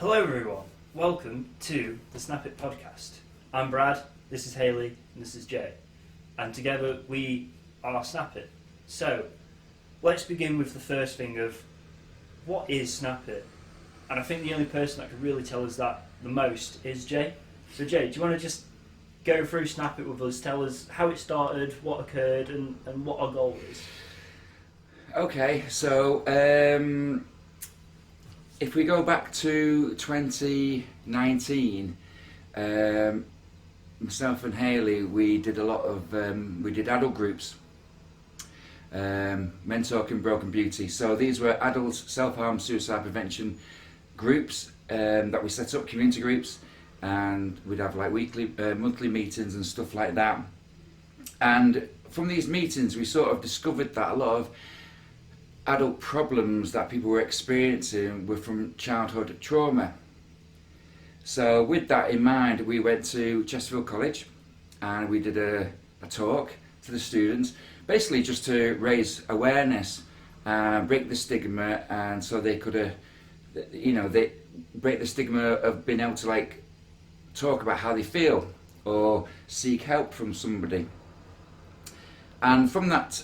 Hello everyone, welcome to the Snapp-it Podcast. I'm Brad, this is Hayley, and this is Jay. And together we are Snapp-it. So, let's begin with the first thing of, what is Snapp-it? And I think the only person that could really tell us that the most is Jay. So Jay, do you want to just go through Snapp-it with us, tell us how it started, what occurred, and what our goal is? Okay, so if we go back to 2019, myself and Hayley, we did a lot of, we did adult groups, Men Talking Broken Beauty. So these were adult self-harm, suicide prevention groups that we set up, community groups, and we'd have like weekly, monthly meetings and stuff like that. And from these meetings, we sort of discovered that a lot of adult problems that people were experiencing were from childhood trauma. So with that in mind, we went to Chesterfield College and we did a talk to the students, basically just to raise awareness, break the stigma, and so they could, they break the stigma of being able to like talk about how they feel or seek help from somebody. And from that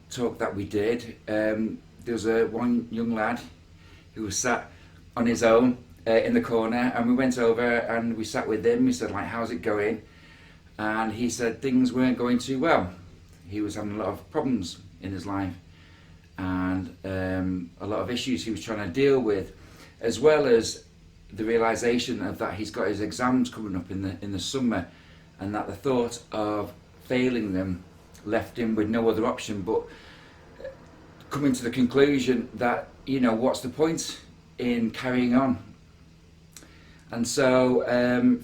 talk that we did, there was one young lad who was sat on his own in the corner, and we went over and we sat with him. We said, like, how's it going? And he said things weren't going too well. He was having a lot of problems in his life and a lot of issues he was trying to deal with, as well as the realization of that he's got his exams coming up in the summer, and that the thought of failing them left him with no other option but coming to the conclusion that, what's the point in carrying on? And so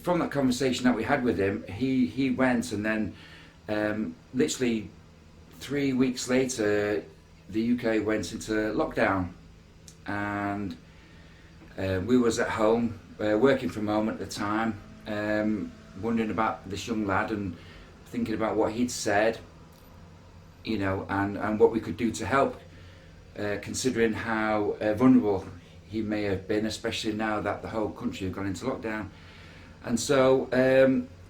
from that conversation that we had with him, he went, and then literally 3 weeks later the UK went into lockdown, and we was at home, working from home at the time, wondering about this young lad and thinking about what he'd said, and what we could do to help, considering how vulnerable he may have been, especially now that the whole country had gone into lockdown. And so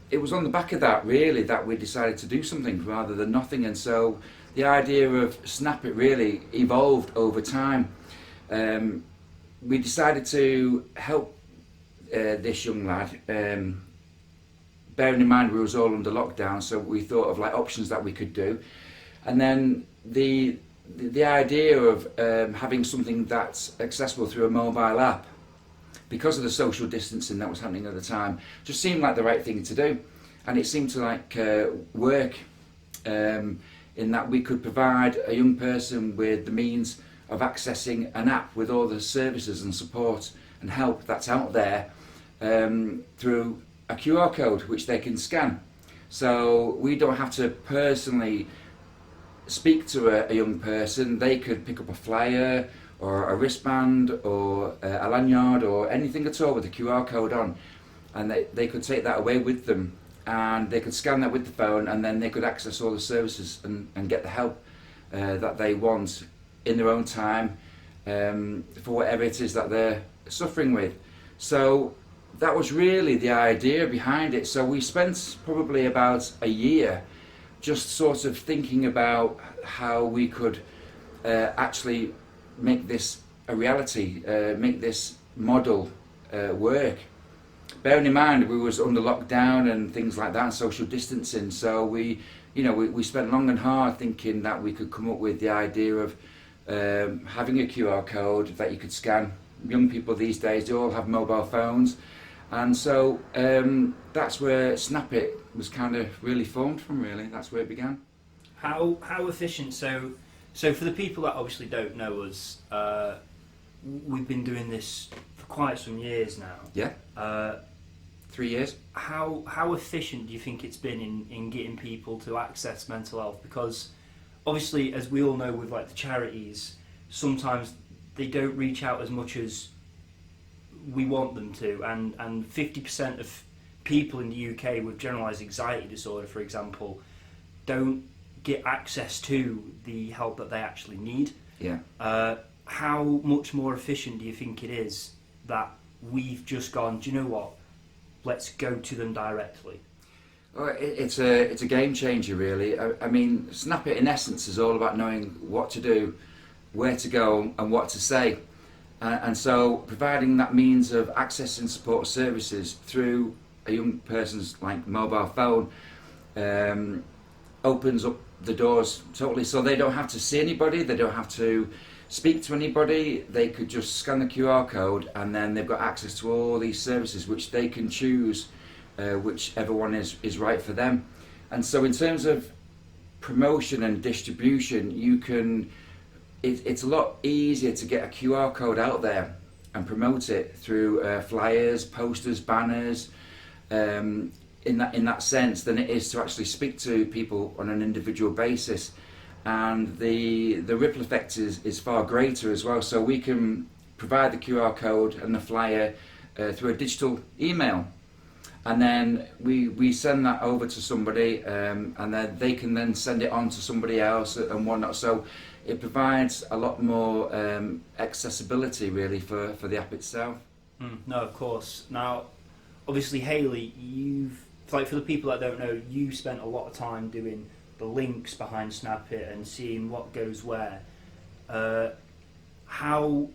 it was on the back of that, really, that we decided to do something rather than nothing. And so the idea of Snapp-it really evolved over time. We decided to help this young lad, bearing in mind we was all under lockdown, so we thought of like options that we could do. And then the idea of having something that's accessible through a mobile app, because of the social distancing that was happening at the time, just seemed like the right thing to do. And it seemed to like work in that we could provide a young person with the means of accessing an app with all the services and support and help that's out there through a QR code which they can scan. So we don't have to personally speak to a young person. They could pick up a flyer or a wristband or a lanyard or anything at all with a QR code on, and they could take that away with them, and they could scan that with the phone, and then they could access all the services and get the help that they want in their own time for whatever it is that they're suffering with. So that was really the idea behind it. So we spent probably about a year just sort of thinking about how we could actually make this a reality, make this model work. Bearing in mind we was under lockdown and things like that, and social distancing, so we spent long and hard thinking that we could come up with the idea of having a QR code that you could scan. Young people these days, they all have mobile phones, and so that's where Snapp-it was kind of really formed from, really. That's where it began. How efficient? So for the people that obviously don't know us, we've been doing this for quite some years now. Yeah. 3 years. How efficient do you think it's been in getting people to access mental health? Because obviously, as we all know with like the charities, sometimes they don't reach out as much as we want them to, and 50% of people in the UK with generalised anxiety disorder, for example, don't get access to the help that they actually need. Yeah. How much more efficient do you think it is that we've just gone, do you know what, let's go to them directly? Oh, it's a game changer, really. I mean, Snapp-it in essence is all about knowing what to do, where to go, and what to say. And so providing that means of accessing support services through a young person's mobile phone opens up the doors totally, so they don't have to see anybody, they don't have to speak to anybody. They could just scan the QR code and then they've got access to all these services which they can choose whichever one is right for them. And so in terms of promotion and distribution, you can it's a lot easier to get a QR code out there and promote it through flyers, posters, banners, in that sense, than it is to actually speak to people on an individual basis. And the ripple effect is far greater as well. So we can provide the QR code and the flyer through a digital email, and then we send that over to somebody, and then they can then send it on to somebody else and whatnot. So it provides a lot more accessibility really for the app itself. No, of course. Now, obviously, Hayley, for the people that don't know, you spent a lot of time doing the links behind Snapp-it and seeing what goes where. How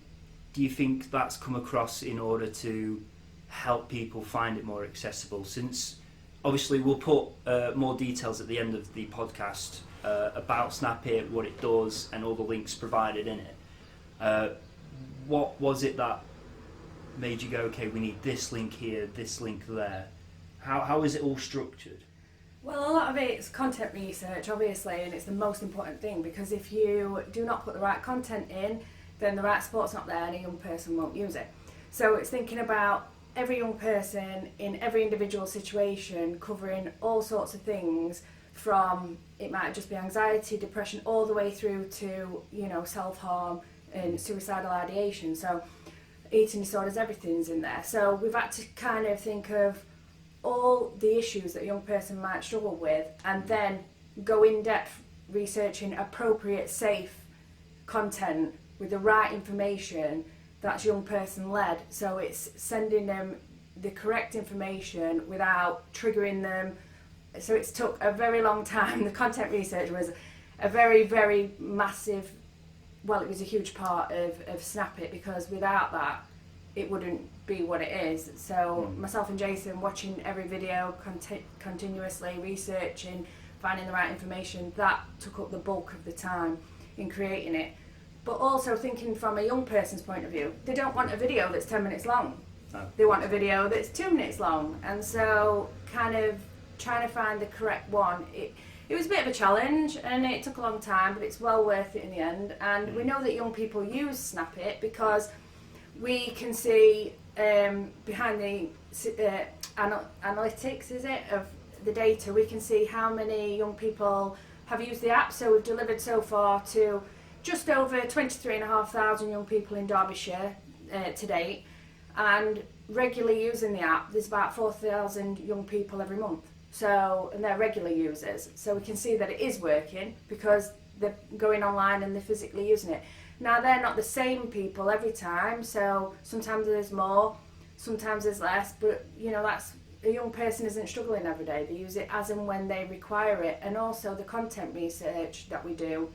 do you think that's come across in order to help people find it more accessible? Since obviously we'll put more details at the end of the podcast about Snapp-it, what it does, and all the links provided in it. What was it that made you go, okay, we need this link here, this link there? How is it all structured? Well, a lot of it's content research, obviously, and it's the most important thing, because if you do not put the right content in, then the right support's not there and a young person won't use it. So it's thinking about every young person in every individual situation, covering all sorts of things, from it might just be anxiety, depression, all the way through to, self-harm and suicidal ideation. So eating disorders, everything's in there. So we've had to kind of think of all the issues that a young person might struggle with, and then go in depth researching appropriate, safe content with the right information that's young person led. So it's sending them the correct information without triggering them. So it's took a very long time. The content research was a very, very massive, well, it was a huge part of Snapp-it, because without that it wouldn't be what it is. So myself and Jason watching every video continuously, researching, finding the right information, that took up the bulk of the time in creating it. But also thinking from a young person's point of view, they don't want a video that's 10 minutes long. No. They want a video that's 2 minutes long. And so kind of trying to find the correct one, it was a bit of a challenge and it took a long time, but it's well worth it in the end. And we know that young people use Snapp-it because we can see behind the analytics, of the data, we can see how many young people have used the app. So we've delivered so far to just over 23,500 young people in Derbyshire to date, and regularly using the app, there's about 4,000 young people every month. So, and they're regular users. So we can see that it is working because they're going online and they're physically using it. Now, they're not the same people every time, so sometimes there's more, sometimes there's less, but that's, a young person isn't struggling every day. They use it as and when they require it. And also the content research that we do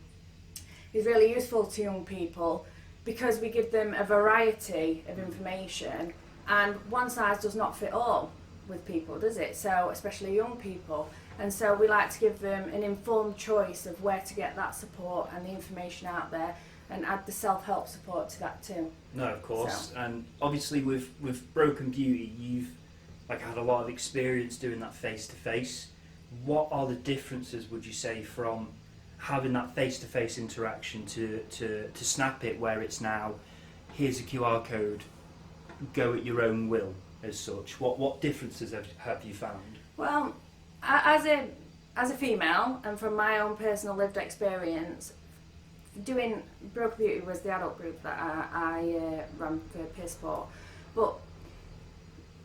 is really useful to young people because we give them a variety of information, and one size does not fit all with people, does it? So especially young people. And so we like to give them an informed choice of where to get that support and the information out there, and add the self-help support to that too. No, of course. So. And obviously with Broken Beauty, you've had a lot of experience doing that face-to-face. What are the differences, would you say, from having that face-to-face interaction to Snapp-it, where it's now, here's a QR code, go at your own will as such? What differences have you found? Well, as a female, and from my own personal lived experience, doing Broken Beauty was the adult group that I ran for peer support. But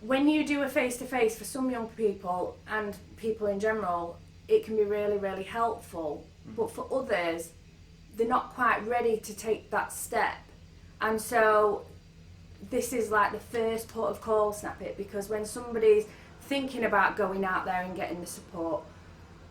when you do a face-to-face, for some young people and people in general, it can be really, really helpful. But for others, they're not quite ready to take that step. And so this is like the first port of call, Snapp-it, because when somebody's thinking about going out there and getting the support,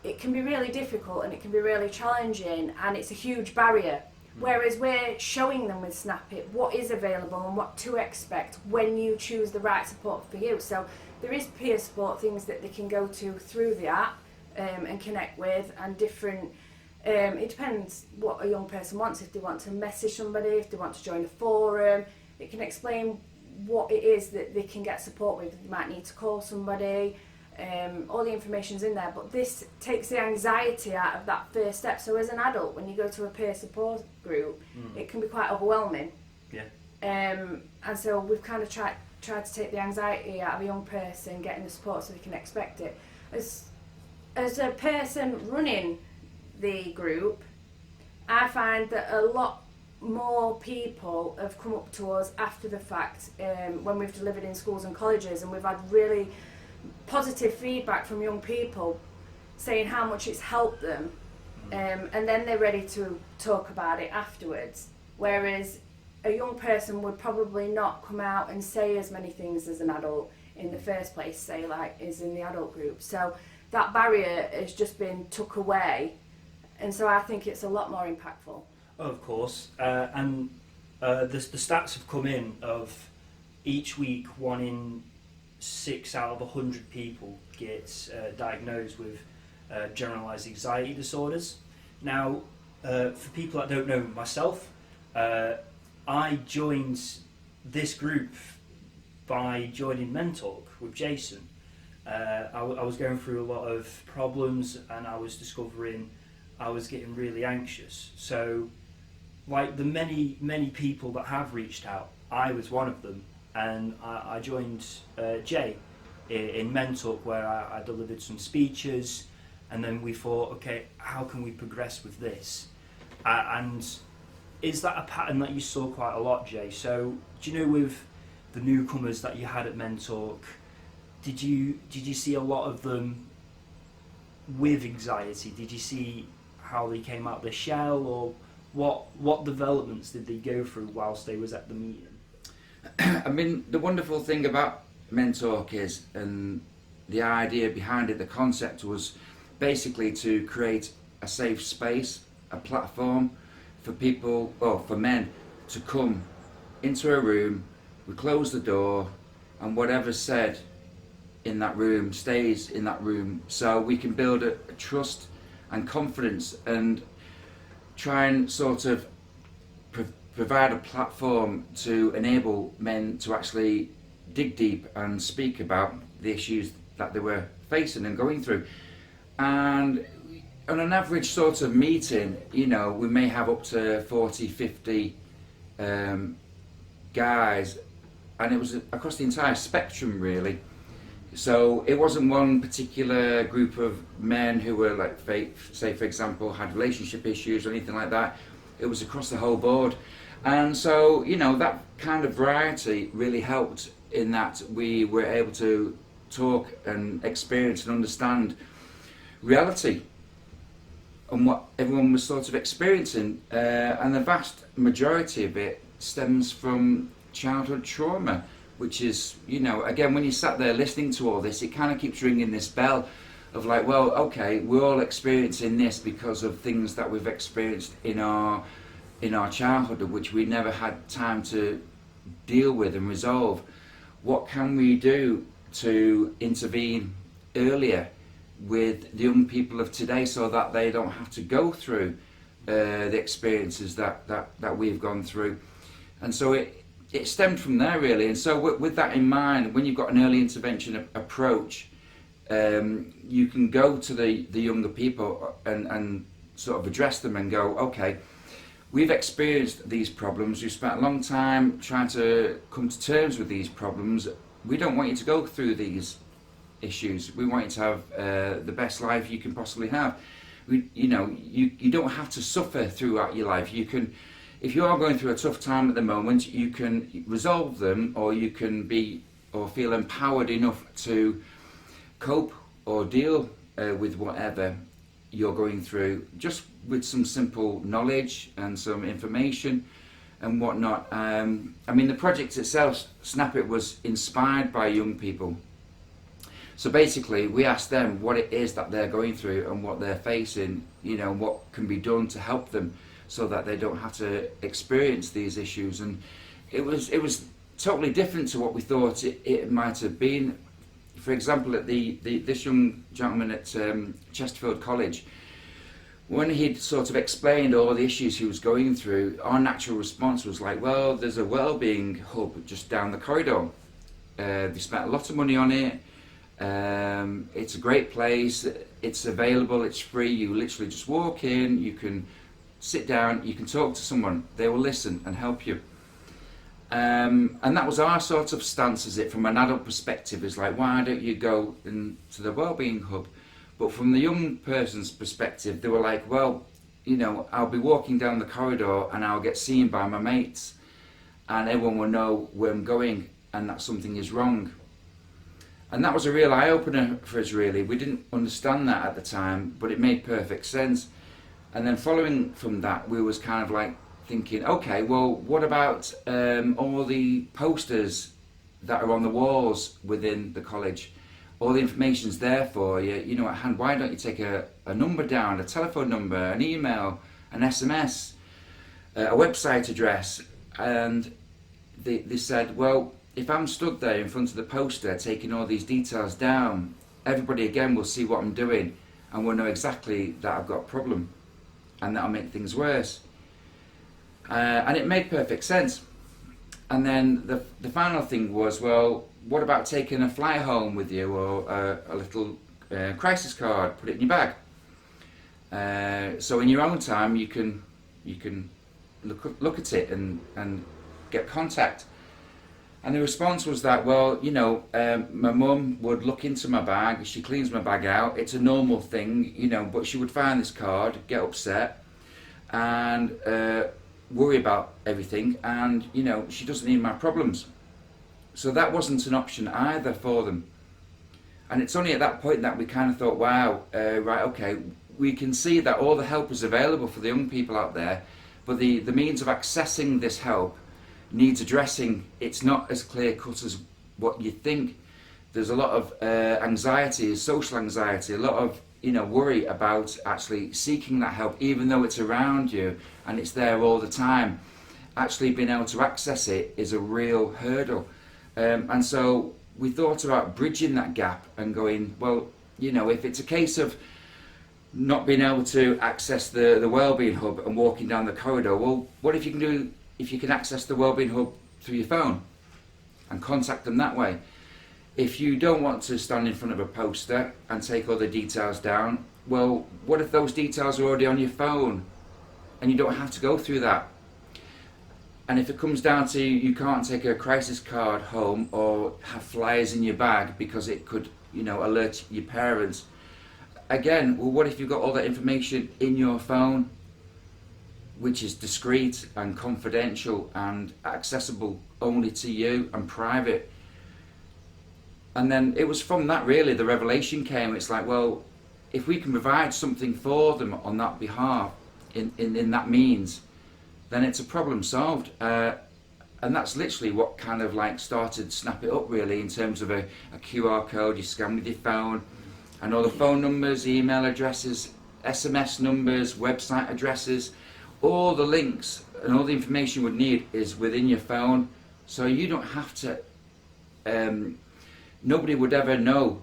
it can be really difficult and it can be really challenging, and it's a huge barrier. Whereas we're showing them with Snapp-it what is available and what to expect when you choose the right support for you. So there is peer support, things that they can go to through the app and connect with, and different, it depends what a young person wants. If they want to message somebody, if they want to join a forum, it can explain what it is that they can get support with. They might need to call somebody. All the information's in there, but this takes the anxiety out of that first step. So as an adult, when you go to a peer support group, it can be quite overwhelming. Yeah. And so we've kind of tried to take the anxiety out of a young person getting the support so they can expect it. As a person running the group, I find that a lot more people have come up to us after the fact, when we've delivered in schools and colleges, and we've had really positive feedback from young people saying how much it's helped them, and then they're ready to talk about it afterwards, whereas a young person would probably not come out and say as many things as an adult in the first place, say like is in the adult group. So that barrier has just been took away, and so I think it's a lot more impactful. Of course, and the stats have come in of each week 1 in 6 out of 100 people gets diagnosed with generalised anxiety disorders. Now, for people that don't know myself, I joined this group by joining Mentalk with Jason. I was going through a lot of problems, and I was discovering I was getting really anxious. So, like the many people that have reached out, I was one of them. And I joined Jay in Mentalk, where I delivered some speeches, and then we thought, okay, how can we progress with this? And is that a pattern that you saw quite a lot, Jay? So do you know, with the newcomers that you had at Mentalk, did you see a lot of them with anxiety? Did you see how they came out their shell, or what developments did they go through whilst they was at the meeting? I mean, the wonderful thing about Mentalk is, and the idea behind it, the concept was basically to create a safe space, a platform for people, or for men, to come into a room, we close the door, and whatever's said in that room stays in that room, so we can build a trust and confidence, and try and sort of provide a platform to enable men to actually dig deep and speak about the issues that they were facing and going through. And on an average sort of meeting, you know, we may have up to 40, 50 guys, and it was across the entire spectrum really. So it wasn't one particular group of men who were like, say for example, had relationship issues or anything like that. It was across the whole board. And so, you know, that kind of variety really helped in that we were able to talk and experience and understand reality and what everyone was sort of experiencing. And the vast majority of it stems from childhood trauma, which is, you know, again, when you sat there listening to all this, it kind of keeps ringing this bell of like, well, okay, we're all experiencing this because of things that we've experienced in our childhood, which we never had time to deal with and resolve. What can we do to intervene earlier with the young people of today so that they don't have to go through the experiences that we've gone through? And so it stemmed from there really. And so with that in mind, when you've got an early intervention approach, you can go to the younger people and sort of address them and go, okay, we've experienced these problems, we've spent a long time trying to come to terms with these problems. We don't want you to go through these issues. We want you to have the best life you can possibly have. You don't have to suffer throughout your life. You can, if you are going through a tough time at the moment, you can resolve them, or you can be or feel empowered enough to cope or deal with whatever you're going through, just with some simple knowledge and some information, and whatnot. I mean, the project itself, Snapp-it, was inspired by young people. So basically, we asked them what it is that they're going through and what they're facing, you know, what can be done to help them so that they don't have to experience these issues. And it was totally different to what we thought it might have been. For example, at this young gentleman at Chesterfield College, when he'd sort of explained all the issues he was going through, our natural response was like, well, there's a wellbeing hub just down the corridor. They spent a lot of money on it. It's a great place, it's available, it's free, you literally just walk in, you can sit down, you can talk to someone, they will listen and help you. And that was our sort of stance, is it, from an adult perspective, is like, why don't you go into the wellbeing hub? But from the young person's perspective, they were like, well, you know, I'll be walking down the corridor and I'll get seen by my mates and everyone will know where I'm going and that something is wrong. And that was a real eye-opener for us, really. We didn't understand that at the time, but it made perfect sense. And then following from that, we was kind of like thinking, okay, well, what about all the posters that are on the walls within the college? All the information's there for you, you know, at hand. Why don't you take a number down, a telephone number, an email, an SMS, a website address? And they said, well, if I'm stood there in front of the poster taking all these details down, everybody again will see what I'm doing and will know exactly that I've got a problem and that'll make things worse. And it made perfect sense. And then the final thing was, well, what about taking a flyer home with you or a little crisis card, put it in your bag? So in your own time you can look at it and get contact. And the response was that, well, you know, my mum would look into my bag, she cleans my bag out, it's a normal thing, you know, but she would find this card, get upset, and worry about everything, and, you know, she doesn't need my problems. So that wasn't an option either for them. And it's only at that point that we kind of thought, wow, right, okay, we can see that all the help is available for the young people out there, but the means of accessing this help needs addressing. It's not as clear cut as what you think. There's a lot of anxiety, social anxiety, a lot of, you know, worry about actually seeking that help, even though it's around you and it's there all the time. Actually being able to access it is a real hurdle. And so we thought about bridging that gap and going, well, you know, if it's a case of not being able to access the wellbeing hub and walking down the corridor, well, what if you can access the wellbeing hub through your phone and contact them that way? If you don't want to stand in front of a poster and take all the details down, well, what if those details are already on your phone and you don't have to go through that? And if it comes down to you can't take a crisis card home or have flyers in your bag because it could, you know, alert your parents, again, well, what if you've got all that information in your phone, which is discreet and confidential and accessible only to you and private? And then it was from that really the revelation came. It's like, well, if we can provide something for them on that behalf, in that means, then it's a problem solved. And that's literally what kind of like started Snap-it Up really, in terms of a QR code you scan with your phone, and all the phone numbers, email addresses, SMS numbers, website addresses, all the links and all the information you would need is within your phone, so you don't have to, nobody would ever know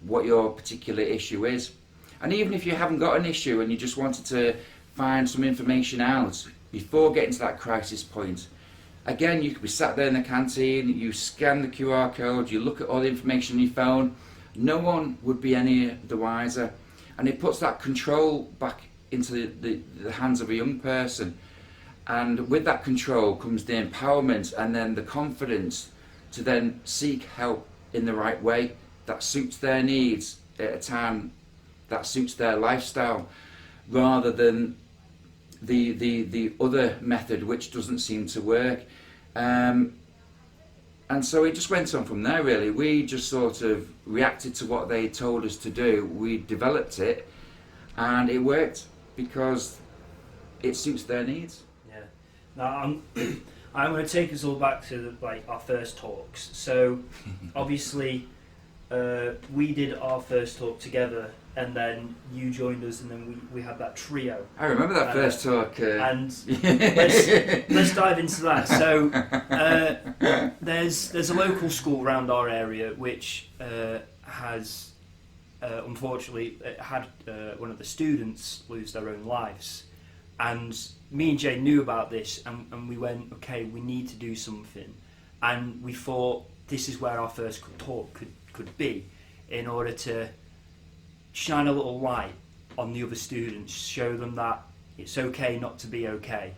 what your particular issue is. And even if you haven't got an issue and you just wanted to find some information out before getting to that crisis point, again, you could be sat there in the canteen, you scan the QR code, you look at all the information on your phone, no one would be any the wiser. And it puts that control back into the hands of a young person, and with that control comes the empowerment and then the confidence to then seek help in the right way that suits their needs at a time that suits their lifestyle, rather than the other method which doesn't seem to work. And so it just went on from there really. We just sort of reacted to what they told us to do. We developed it and it worked because it suits their needs. Yeah, Now I'm going to take us all back to our first talks. So obviously we did our first talk together, and then you joined us, and then we had that trio. I remember that first talk. And let's dive into that. So there's a local school around our area which has unfortunately had one of the students lose their own lives, and me and Jay knew about this, and we went, okay, we need to do something, and we thought this is where our first talk could be, in order to shine a little light on the other students, show them that it's okay not to be okay.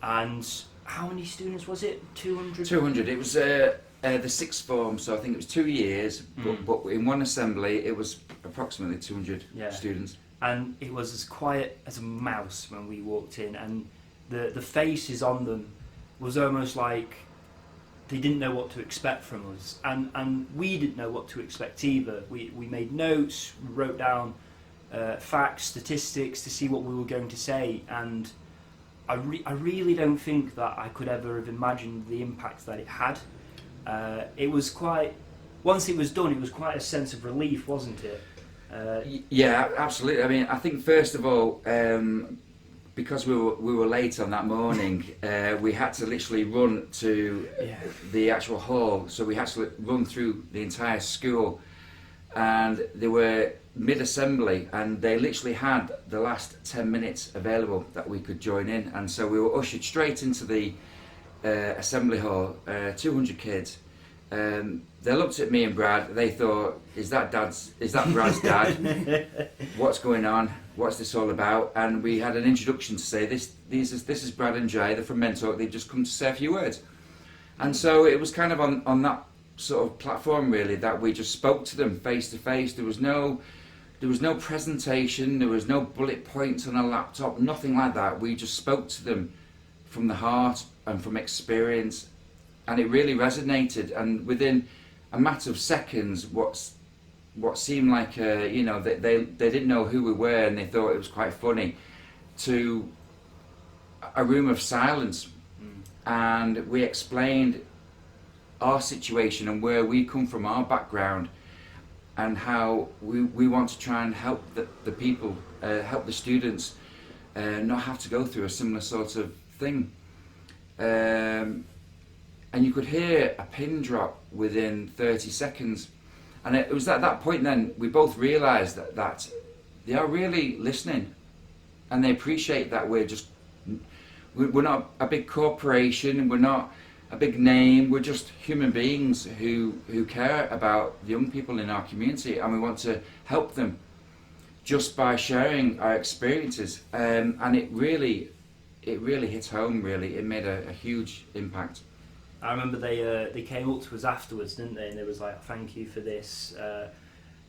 And how many students was it? 200? 200. It was the sixth form, so I think it was 2 years, but in one assembly it was approximately 200 students. And it was as quiet as a mouse when we walked in, and the faces on them was almost like they didn't know what to expect from us, and we didn't know what to expect either. We made notes, wrote down facts, statistics to see what we were going to say, and I really don't think that I could ever have imagined the impact that it had. It was quite, once it was done, it was quite a sense of relief, wasn't it? Yeah, absolutely. I mean, I think first of all, because we were late on that morning, we had to literally run to the actual hall. So we had to run through the entire school, and they were mid-assembly, and they literally had the last 10 minutes available that we could join in. And so we were ushered straight into the assembly hall, 200 kids. They looked at me and Brad. They thought, "Is that Brad's dad? What's going on? What's this all about?" And we had an introduction to say, "This is Brad and Jay. They're from Mentalk. They've just come to say a few words." And so it was kind of on that sort of platform really that we just spoke to them face to face. There was no presentation. There was no bullet points on a laptop. Nothing like that. We just spoke to them from the heart and from experience. And it really resonated, and within a matter of seconds, what seemed like they didn't know who we were, and they thought it was quite funny, to a room of silence, and we explained our situation and where we come from, our background, and how we want to try and help the people, help the students, not have to go through a similar sort of thing. And you could hear a pin drop within 30 seconds. And it was at that point then we both realised that they are really listening, and they appreciate that we're not a big corporation, we're not a big name, we're just human beings who care about the young people in our community, and we want to help them just by sharing our experiences. And it really hit home, really. It made a huge impact. I remember they came up to us afterwards, didn't they? And they was like, "Thank you for this."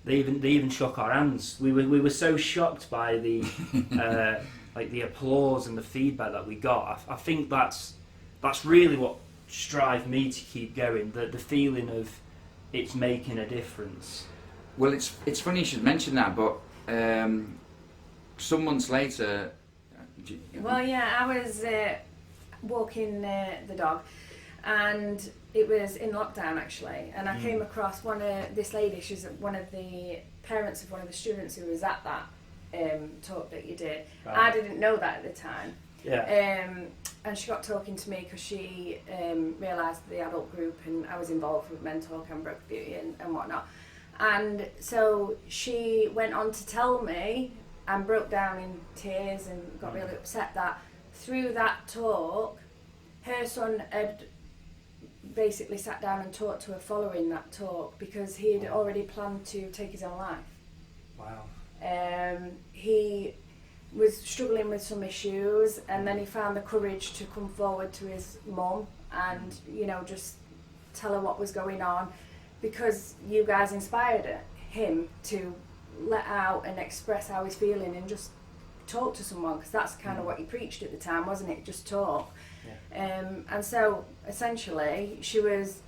They even shook our hands. We were so shocked by the the applause and the feedback that we got. I think that's really what drives me to keep going. The feeling of it's making a difference. Well, it's funny you should mention that, but some months later. Well, yeah, I was walking the dog. And it was in lockdown actually, and I came across this lady. She's one of the parents of one of the students who was at that talk that you did. Right. I didn't know that at the time. Yeah. And she got talking to me because she realised the adult group, and I was involved with Mentalk and Broke Beauty and whatnot. And so she went on to tell me, and broke down in tears and got really upset that through that talk, her son had basically sat down and talked to her following that talk, because he had already planned to take his own life. Wow. He was struggling with some issues, and then he found the courage to come forward to his mum and just tell her what was going on, because you guys inspired him to let out and express how he's feeling and just talk to someone, because that's kind of what he preached at the time, wasn't it? Just talk. Yeah. And so essentially she was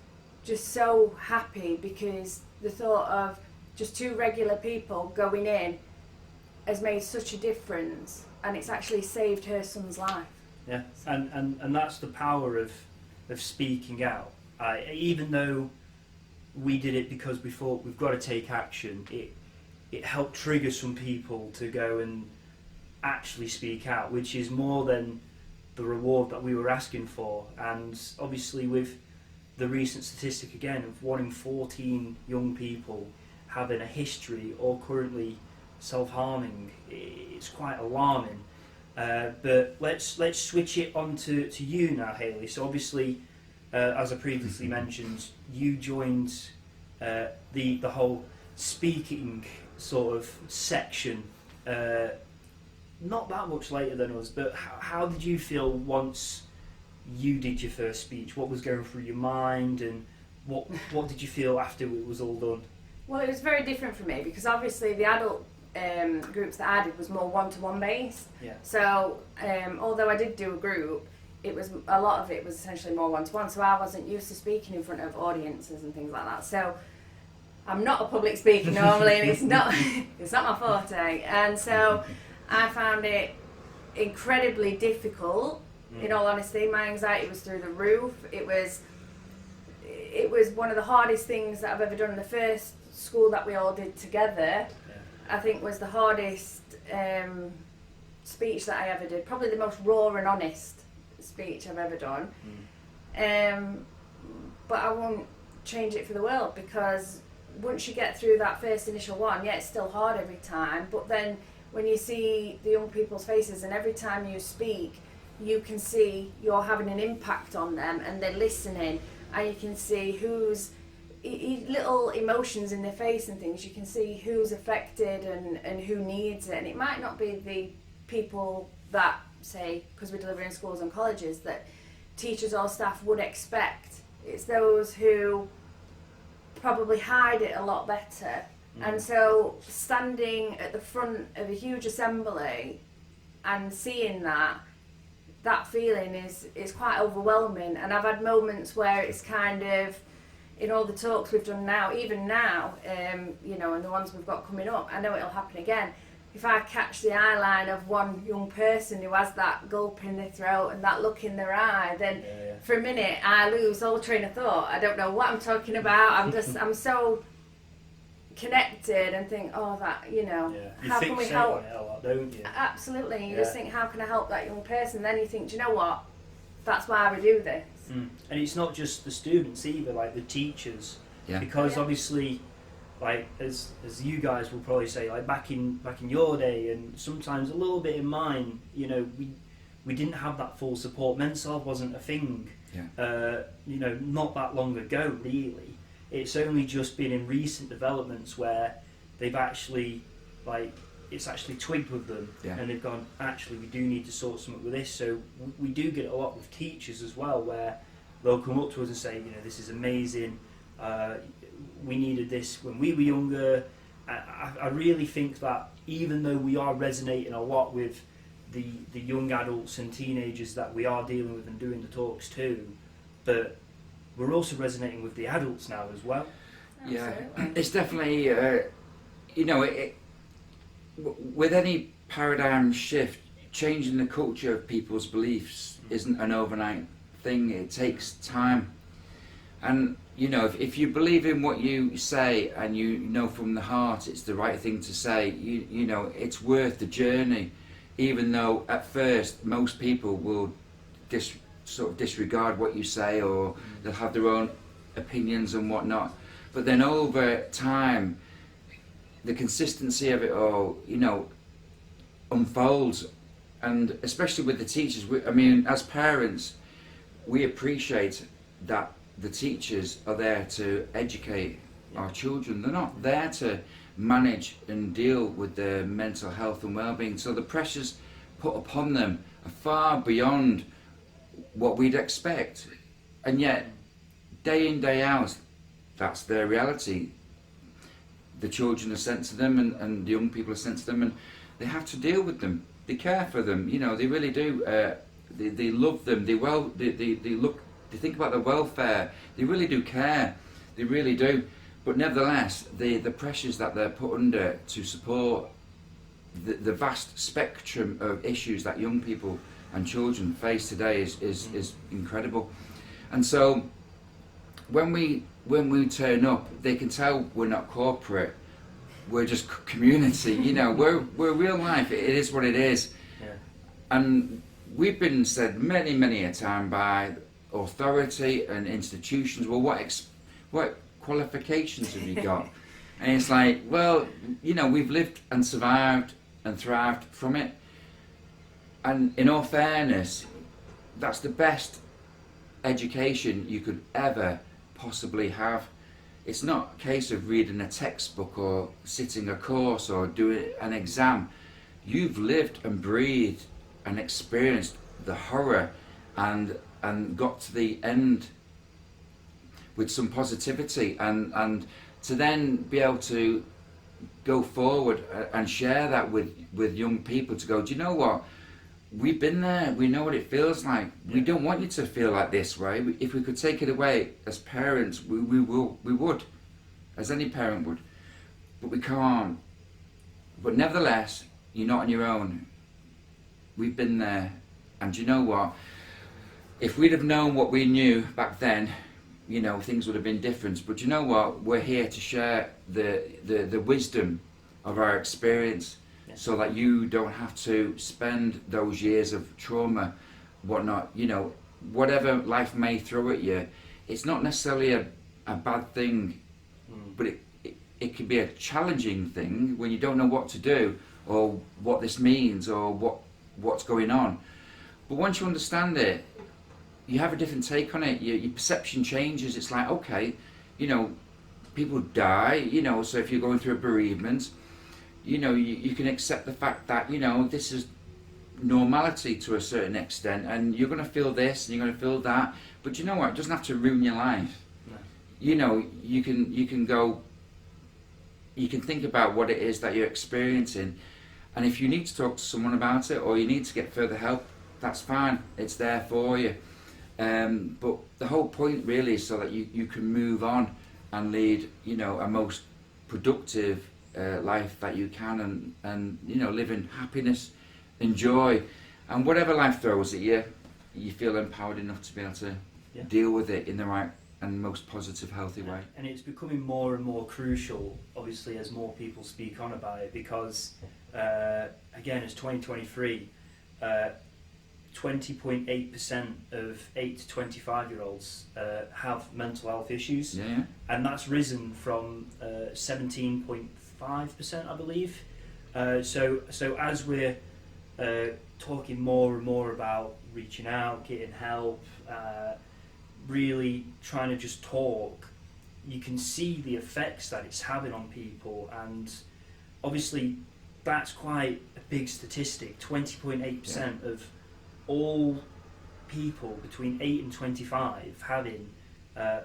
just so happy, because the thought of just two regular people going in has made such a difference, and it's actually saved her son's life. Yeah, and that's the power of speaking out. Even though we did it because we thought we've got to take action, it helped trigger some people to go and actually speak out, which is more than the reward that we were asking for. And obviously with the recent statistic again of 1 in 14 young people having a history or currently self-harming, it's quite alarming. But let's switch it on to you now, Hayley. So obviously, as I previously mentioned, you joined the whole speaking sort of section not that much later than us, but how did you feel once you did your first speech? What was going through your mind, and what did you feel after it was all done? Well, it was very different for me because obviously the adult groups that I did was more one-to-one based. Yeah. So although I did do a group, a lot of it was essentially more one-to-one. So I wasn't used to speaking in front of audiences and things like that. So I'm not a public speaker normally, and it's not my forte. And so I found it incredibly difficult. In all honesty, my anxiety was through the roof. It was one of the hardest things that I've ever done. The first school that we all did together, I think, was the hardest speech that I ever did. Probably the most raw and honest speech I've ever done. But I won't change it for the world, because once you get through that first initial one, yeah, it's still hard every time. But then when you see the young people's faces, and every time you speak, you can see you're having an impact on them, and they're listening, and you can see who's little emotions in their face and things. You can see who's affected and who needs it. And it might not be the people that, say, because we're delivering in schools and colleges, that teachers or staff would expect. It's those who probably hide it a lot better. And so standing at the front of a huge assembly and seeing that feeling is quite overwhelming. And I've had moments where it's kind of, in all the talks we've done now, even now, you know, and the ones we've got coming up, I know it'll happen again. If I catch the eye line of one young person who has that gulp in their throat and that look in their eye, then for a minute I lose all train of thought. I don't know what I'm talking about. I'm so connected and think, oh, that, you know, how can we help? On it a lot, don't you? Absolutely. You just think, how can I help that young person? Then you think, do you know what? That's why we do this. And it's not just the students either, like the teachers, because obviously, like as you guys will probably say, like back in your day, and sometimes a little bit in mine, you know, we didn't have that full support. Mental health wasn't a thing, you know, not that long ago really. It's only just been in recent developments where they've actually, like, it's actually twigged with them, and they've gone, actually, we do need to sort something with this. So we do get a lot with teachers as well, where they'll come up to us and say, you know, this is amazing, we needed this when we were younger. I really think that even though we are resonating a lot with the young adults and teenagers that we are dealing with and doing the talks to, but we're also resonating with the adults now as well. Absolutely. It's definitely, you know, with any paradigm shift, changing the culture of people's beliefs isn't an overnight thing. It takes time. And, you know, if you believe in what you say and you know from the heart it's the right thing to say, you know, it's worth the journey, even though at first most people will sort of disregard what you say, or they'll have their own opinions and whatnot. But then over time, the consistency of it all, you know, unfolds. And especially with the teachers, I mean, as parents, we appreciate that the teachers are there to educate our children. They're not there to manage and deal with their mental health and well-being. So the pressures put upon them are far beyond what we'd expect. And yet, day in, day out, that's their reality. The children are sent to them, and the young people are sent to them, and they have to deal with them. They care for them, you know, they really do. They love them. They think about their welfare. They really do care. They really do. But nevertheless, the pressures that they're put under to support the vast spectrum of issues that young people and children face today is incredible. And so when we turn up, they can tell we're not corporate, we're just community. You know, we're real life. It is what it is. Yeah. And we've been said many a time by authority and institutions, well, what qualifications have you got? And it's like, well, you know, we've lived and survived and thrived from it. And in all fairness, that's the best education you could ever possibly have. It's not a case of reading a textbook or sitting a course or doing an exam. You've lived and breathed and experienced the horror and got to the end with some positivity, and to then be able to go forward and share that with young people, to go, do you know what, we've been there, we know what it feels like. We don't want you to feel like this way. If we could take it away as parents, we would, as any parent would, but we can't. But nevertheless, you're not on your own. We've been there, and you know what, if we'd have known what we knew back then, you know, things would have been different. But you know what, we're here to share the wisdom of our experience, so that you don't have to spend those years of trauma, whatnot. You know, whatever life may throw at you, it's not necessarily a bad thing, but it can be a challenging thing when you don't know what to do or what this means or what's going on. But once you understand it, you have a different take on it. Your perception changes. It's like, okay, you know, people die, you know, so if you're going through a bereavement, you know, you can accept the fact that, you know, this is normality to a certain extent, and you're going to feel this and you're going to feel that, but you know what, it doesn't have to ruin your life. No. You know, you can go, you can think about what it is that you're experiencing, and if you need to talk to someone about it or you need to get further help, that's fine, it's there for you. But the whole point really is so that you can move on and lead, you know, a most productive life that you can, and you know, live in happiness and joy, and whatever life throws at you, you feel empowered enough to be able to deal with it in the right and most positive, healthy way. And it's becoming more and more crucial, obviously, as more people speak on about it, because again, it's 2023, 20.8% of 8 to 25-year-olds have mental health issues, and that's risen from 17.5%, I believe. So as we're talking more and more about reaching out, getting help, really trying to just talk, you can see the effects that it's having on people, and obviously that's quite a big statistic. 20.8% of all people between 8 and 25 having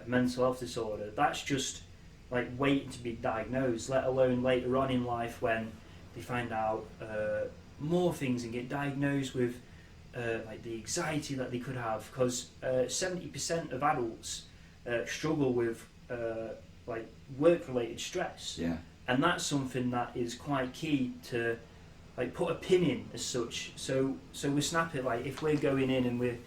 mental health disorder. That's just like waiting to be diagnosed, let alone later on in life when they find out more things and get diagnosed with like the anxiety that they could have, because 70% of adults struggle with like work-related stress, and that's something that is quite key to like put a pin in as such. So with Snapp-it, like if we're going in and we're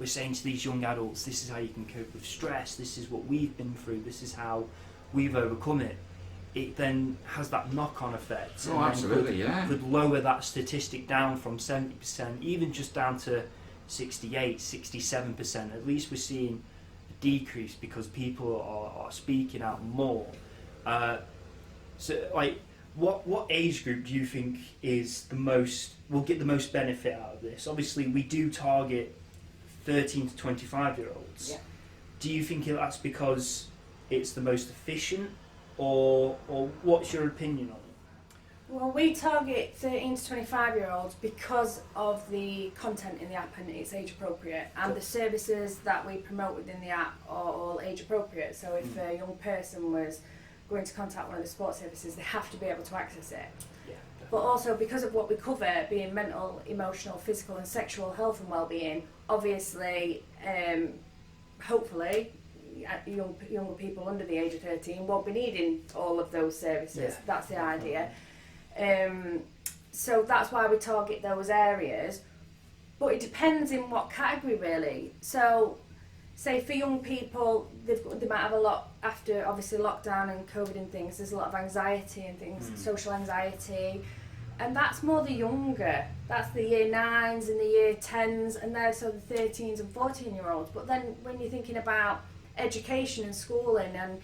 saying to these young adults, this is how you can cope with stress, this is what we've been through, this is how we've overcome it, it then has that knock-on effect. Oh, absolutely, could lower that statistic down from 70%, even just down to 68, 67%. At least we're seeing a decrease because people are speaking out more. So, like, what age group do you think will get the most benefit out of this? Obviously, we do target 13 to 25-year-olds. Yeah. Do you think that's because it's the most efficient, or what's your opinion on it? Well, we target 13 to 25-year-olds because of the content in the app, and it's age appropriate, and the services that we promote within the app are all age appropriate. So if a young person was going to contact one of the sports services, they have to be able to access it. Yeah, but also because of what we cover, being mental, emotional, physical and sexual health and well-being, obviously, hopefully, younger people under the age of 13 won't be needing all of those services. That's the idea. So that's why we target those areas. but it depends in what category really. So say for young people, they might have a lot, after obviously lockdown and COVID and things, there's a lot of anxiety and things, social anxiety, and that's more the younger, that's the year 9s and the year 10s, and they're sort of the 13s and 14-year-olds. But then when you're thinking about education and schooling and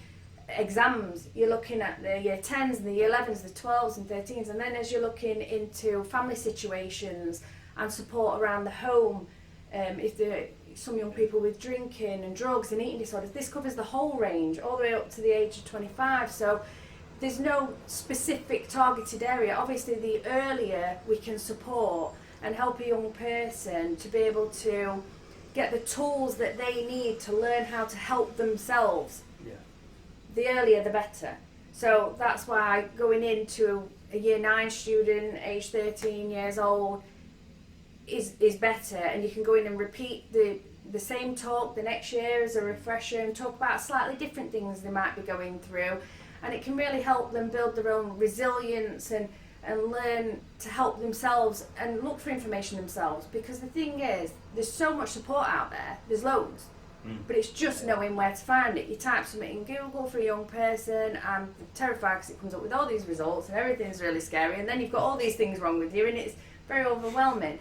exams, you're looking at the year 10s and the year 11s, the 12s and 13s, and then as you're looking into family situations and support around the home, if there some young people with drinking and drugs and eating disorders, this covers the whole range all the way up to the age of 25. So there's no specific targeted area. Obviously the earlier we can support and help a young person to be able to get the tools that they need to learn how to help themselves, the earlier the better. So that's why going into a year 9 student, age 13 years old, is better, and you can go in and repeat the same talk the next year as a refresher and talk about slightly different things they might be going through, and it can really help them build their own resilience and learn to help themselves and look for information themselves, because the thing is, there's so much support out there, there's loads, but it's just knowing where to find it. You type something in Google for a young person and they're terrified because it comes up with all these results and everything's really scary, and then you've got all these things wrong with you and it's very overwhelming.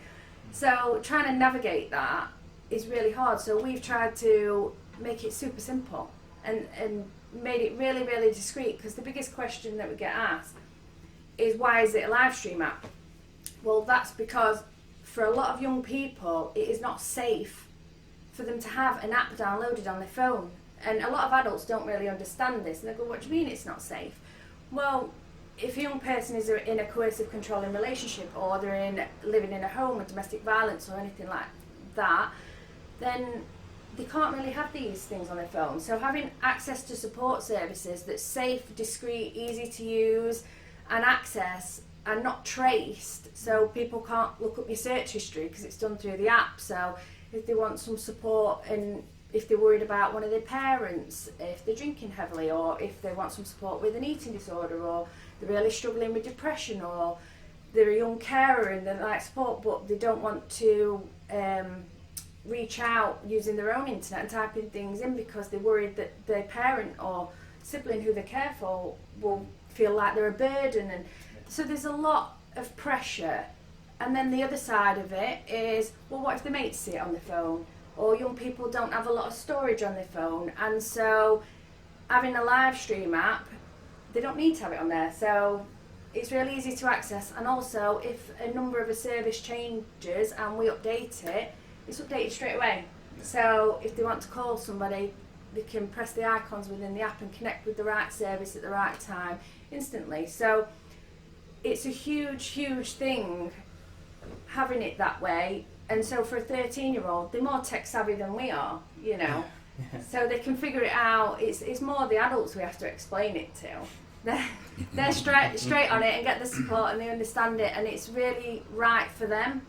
So trying to navigate that is really hard. So we've tried to make it super simple and made it really, really discreet, because the biggest question that we get asked is, why is it a live stream app? Well, that's because for a lot of young people, it is not safe for them to have an app downloaded on their phone. And a lot of adults don't really understand this. And they go, what do you mean it's not safe? Well, if a young person is in a coercive controlling relationship, or they're living in a home of domestic violence or anything like that, then they can't really have these things on their phone. So having access to support services that's safe, discreet, easy to use and access, and not traced, so people can't look up your search history because it's done through the app. So if they want some support, and if they're worried about one of their parents, if they're drinking heavily, or if they want some support with an eating disorder, or they're really struggling with depression, or they're a young carer and they like support but they don't want to reach out using their own internet and typing things in because they're worried that their parent or sibling who they care for will feel like they're a burden. And so there's a lot of pressure. And then the other side of it is, well, what if the mates see it on their phone? Or young people don't have a lot of storage on their phone, and so having a live stream app, they don't need to have it on there, so it's really easy to access. And also, if a number of a service changes and we update it, it's updated straight away. So if they want to call somebody, they can press the icons within the app and connect with the right service at the right time instantly. So it's a huge, huge thing having it that way. And so for a 13-year-old, they're more tech savvy than we are, you know. So they can figure it out. It's more the adults we have to explain it to. They're straight on it and get the support, and they understand it, and it's really right for them.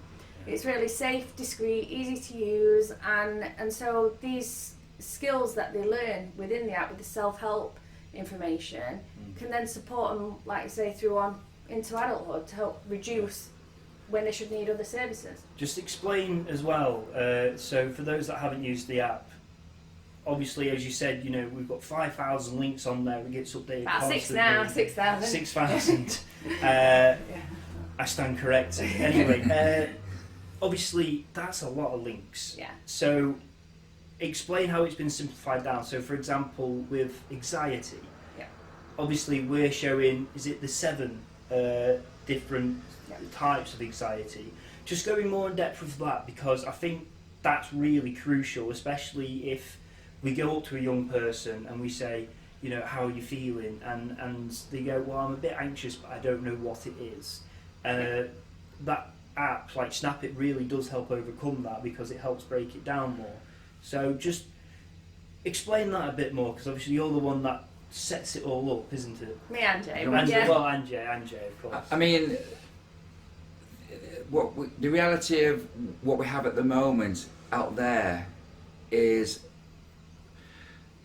It's really safe, discreet, easy to use, and so these skills that they learn within the app with the self-help information can then support them, like you say, through on into adulthood to help reduce when they should need other services. Just explain as well, so for those that haven't used the app, obviously, as you said, you know, we've got 5,000 links on there, it gets updated about constantly. 6,000. 6,000. I stand corrected. Anyway, obviously, that's a lot of links. Yeah. So, explain how it's been simplified down. So, for example, with anxiety, obviously we're showing, is it the 7 different types of anxiety? Just going more in depth with that, because I think that's really crucial, especially if we go up to a young person and we say, you know, how are you feeling? And they go, well, I'm a bit anxious, but I don't know what it is. That app, like Snapp-it, really does help overcome that, because it helps break it down more. So just explain that a bit more, because obviously you're the one that sets it all up, isn't it? Me and Jay. And Jay, of course. I mean, the reality of what we have at the moment out there is,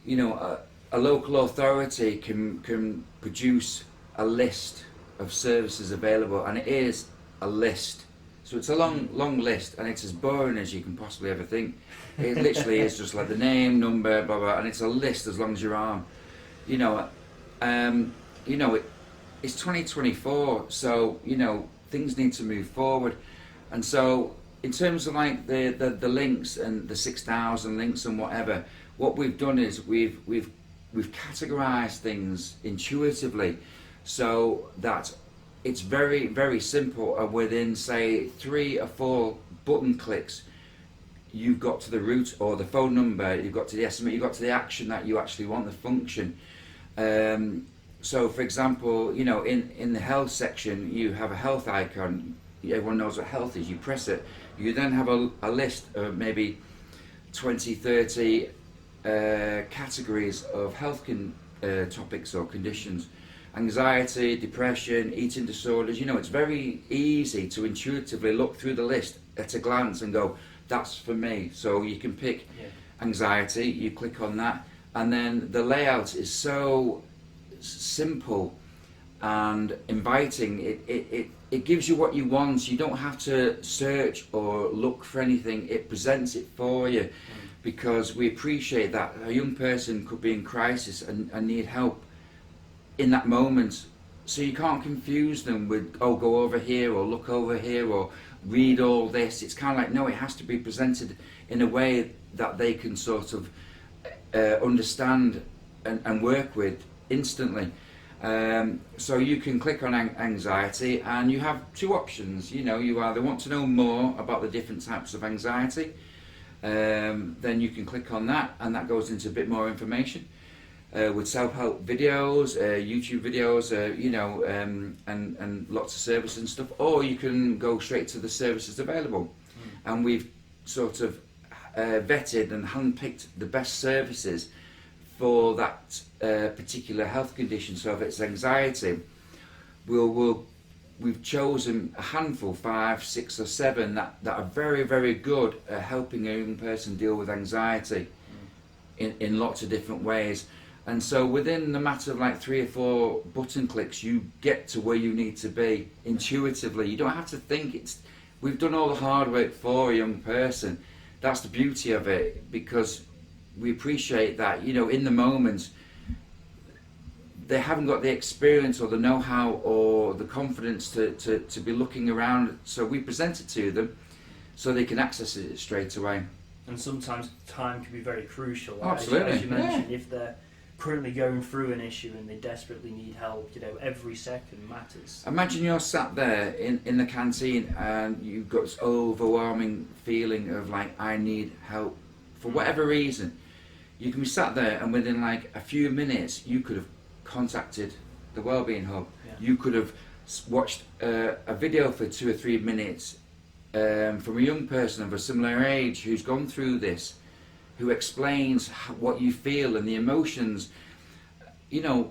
you know, a local authority can produce a list of services available, and it is a list. So it's a long list, and it's as boring as you can possibly ever think. It literally is just like the name, number, blah blah, and it's a list as long as your arm. You know, it's 2024, so things need to move forward, and so in terms of like the links and the 6,000 links and whatever, what we've done is we've categorized things intuitively, so that it's very, very simple, and within say 3 or 4 button clicks you've got to the root or the phone number, you've got to the estimate, you've got to the action that you actually want, the function. So for example, in the health section you have a health icon, everyone knows what health is, you press it, you then have a list of maybe 20, 30 categories of health topics or conditions. Anxiety, depression, eating disorders, it's very easy to intuitively look through the list at a glance and go, that's for me. So you can pick anxiety, you click on that, and then the layout is so simple and inviting. It gives you what you want. You don't have to search or look for anything. It presents it for you, because we appreciate that a young person could be in crisis and need help in that moment, so you can't confuse them with, oh, go over here or look over here or read all this. It's kind of like, no, it has to be presented in a way that they can sort of understand and work with instantly. So you can click on anxiety, and you have 2 options. You either want to know more about the different types of anxiety, then you can click on that, and that goes into a bit more information. With self-help videos, YouTube videos, and lots of services and stuff, or you can go straight to the services available. And we've sort of vetted and handpicked the best services for that particular health condition. So if it's anxiety, we've chosen a handful, 5, 6 or 7 that are very, very good at helping a young person deal with anxiety in lots of different ways. And so within the matter of like 3 or 4 button clicks, you get to where you need to be intuitively. You don't have to think. We've done all the hard work for a young person. That's the beauty of it, because we appreciate that, in the moment, they haven't got the experience or the know-how or the confidence to be looking around. So we present it to them so they can access it straight away. And sometimes time can be very crucial. Right? Absolutely. As you mentioned, if they're currently going through an issue and they desperately need help, every second matters. Imagine you're sat there in the canteen and you've got this overwhelming feeling of like, I need help for whatever reason. You can be sat there, and within like a few minutes you could have contacted the Wellbeing Hub. You could have watched a video for 2 or 3 minutes from a young person of a similar age who's gone through this, who explains what you feel and the emotions.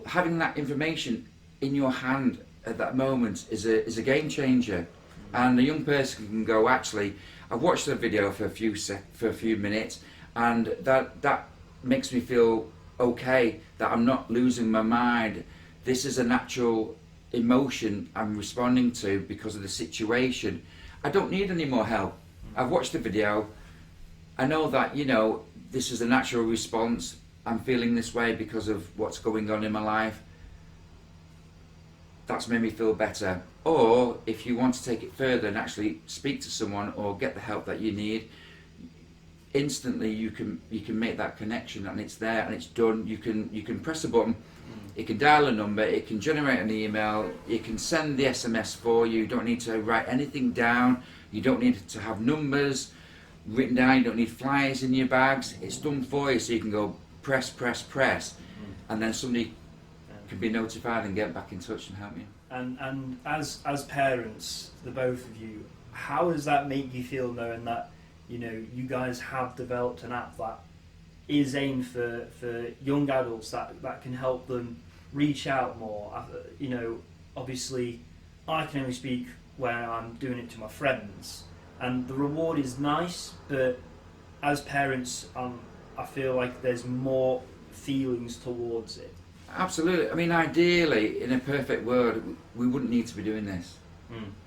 Having that information in your hand at that moment is a game changer. And a young person can go, actually, I've watched the video for a few minutes, and that makes me feel okay, that I'm not losing my mind. This is a natural emotion I'm responding to because of the situation. I don't need any more help. I've watched the video. I know that, this is a natural response. I'm feeling this way because of what's going on in my life. That's made me feel better. Or if you want to take it further and actually speak to someone or get the help that you need, instantly you can make that connection, and it's there and it's done. You can press a button, it can dial a number, it can generate an email, it can send the SMS for you. You don't need to write anything down, you don't need to have numbers written down, you don't need flyers in your bags. It's done for you, so you can go press, and then somebody can be notified and get back in touch and help you. And as parents, the both of you, how does that make you feel, knowing that you guys have developed an app that is aimed for young adults, that can help them reach out more? Obviously I can only speak when I'm doing it to my friends, and the reward is nice, but as parents, I feel like there's more feelings towards it. Absolutely. I mean, ideally, in a perfect world, we wouldn't need to be doing this.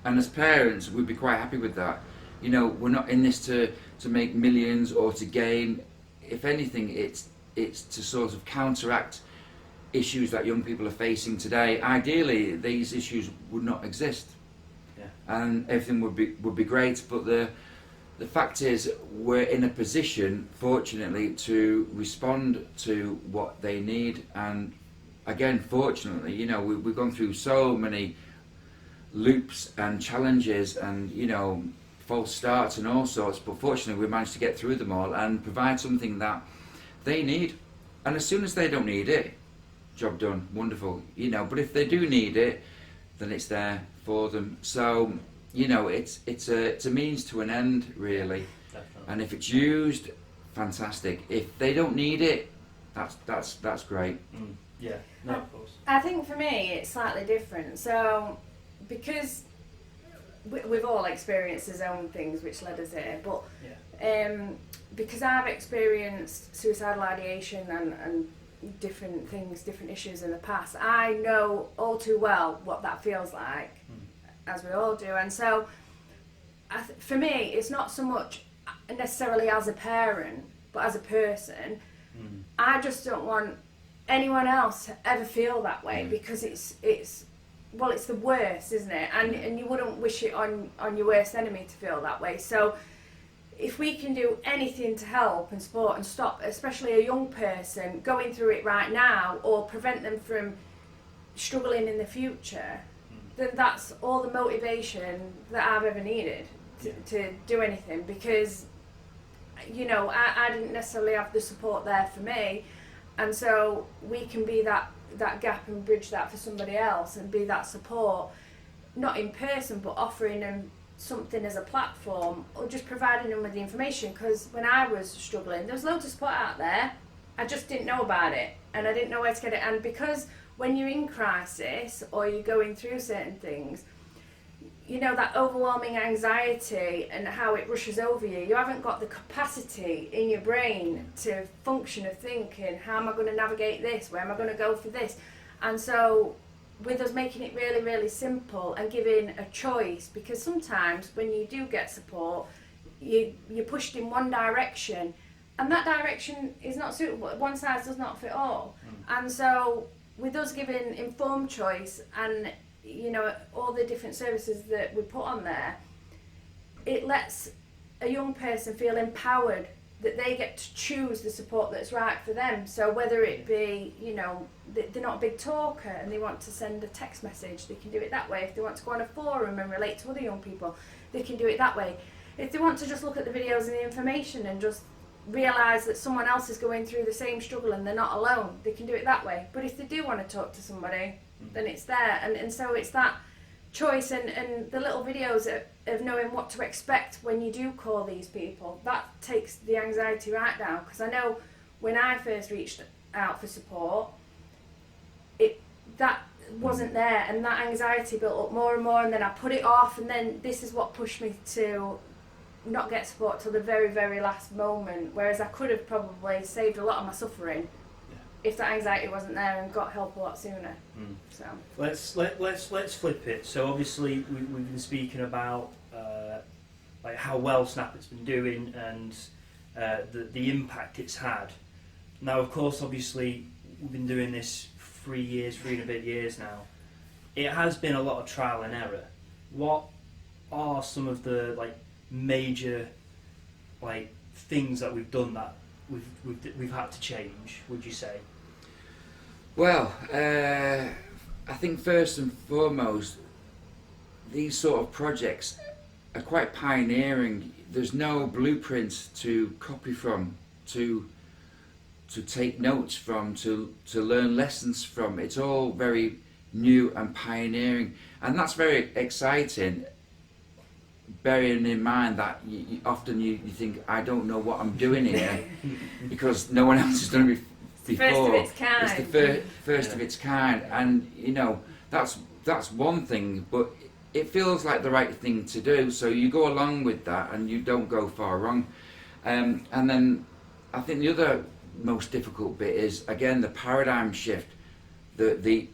And as parents, we'd be quite happy with that. You know, we're not in this to make millions or to gain. If anything, it's to sort of counteract issues that young people are facing today. Ideally, these issues would not exist, and everything would be great. But the fact is, we're in a position, fortunately, to respond to what they need. And again, fortunately, you know, we've gone through so many loops and challenges and, you know, false starts and all sorts, but fortunately we managed to get through them all and provide something that they need. And as soon as they don't need it, job done, wonderful, you know. But if they do need it, then it's there for them. So, you know, it's a means to an end, really. Definitely. And if it's used, fantastic. If they don't need it, that's great. Yeah, no, of course. I think for me it's slightly different. So, because we've all experienced our own things which led us here, but because I've experienced suicidal ideation and different things, different issues in the past, I know all too well what that feels like, as we all do. And so, for me, it's not so much necessarily as a parent, but as a person. I just don't want anyone else to ever feel that way, because it's the worst, isn't it? And you wouldn't wish it on your worst enemy to feel that way. So if we can do anything to help and support and stop, especially a young person going through it right now, or prevent them from struggling in the future, then that's all the motivation that I've ever needed to do anything. Because, you know, I didn't necessarily have the support there for me, and so we can be that gap and bridge that for somebody else and be that support, not in person, but offering them something as a platform, or just providing them with the information. Because when I was struggling, there was loads of support out there, I just didn't know about it, and I didn't know where to get it. And because when you're in crisis or you're going through certain things, you know, that overwhelming anxiety and how it rushes over you, you haven't got the capacity in your brain to function of thinking, how am I going to navigate this, where am I going to go for this? And so with us making it really, really simple and giving a choice, because sometimes when you do get support, you're pushed in one direction, and that direction is not suitable. One size does not fit all. And so with us giving informed choice and, you know, all the different services that we put on there, it lets a young person feel empowered that they get to choose the support that's right for them. So whether it be, you know, they're not a big talker and they want to send a text message, they can do it that way. If they want to go on a forum and relate to other young people, they can do it that way. If they want to just look at the videos and the information and just realise that someone else is going through the same struggle and they're not alone, they can do it that way. But if they do want to talk to somebody, then it's there. And so it's that choice and the little videos of knowing what to expect when you do call these people, that takes the anxiety right down. Because I know when I first reached out for support, that wasn't there, and that anxiety built up more and more, and then I put it off, and then this is what pushed me to not get support till the very, very last moment, whereas I could have probably saved a lot of my suffering if that anxiety wasn't there and got help a lot sooner. So let's flip it. So obviously we've been speaking about like how well Snapp-it's been doing and the impact it's had. Now, of course, obviously we've been doing this 3 and a bit years now. It has been a lot of trial and error. What are some of the major things that we've done that we've had to change, would you say? Well, I think first and foremost, these sort of projects are quite pioneering. There's no blueprints to copy from, to take notes from, to learn lessons from. It's all very new and pioneering, and that's very exciting, bearing in mind that often you think, I don't know what I'm doing here, because no one else has done it before. First of its kind. It's the first of its kind, and you know, that's one thing, but it feels like the right thing to do, so you go along with that and you don't go far wrong. And then I think the other most difficult bit is, again, the paradigm shift, the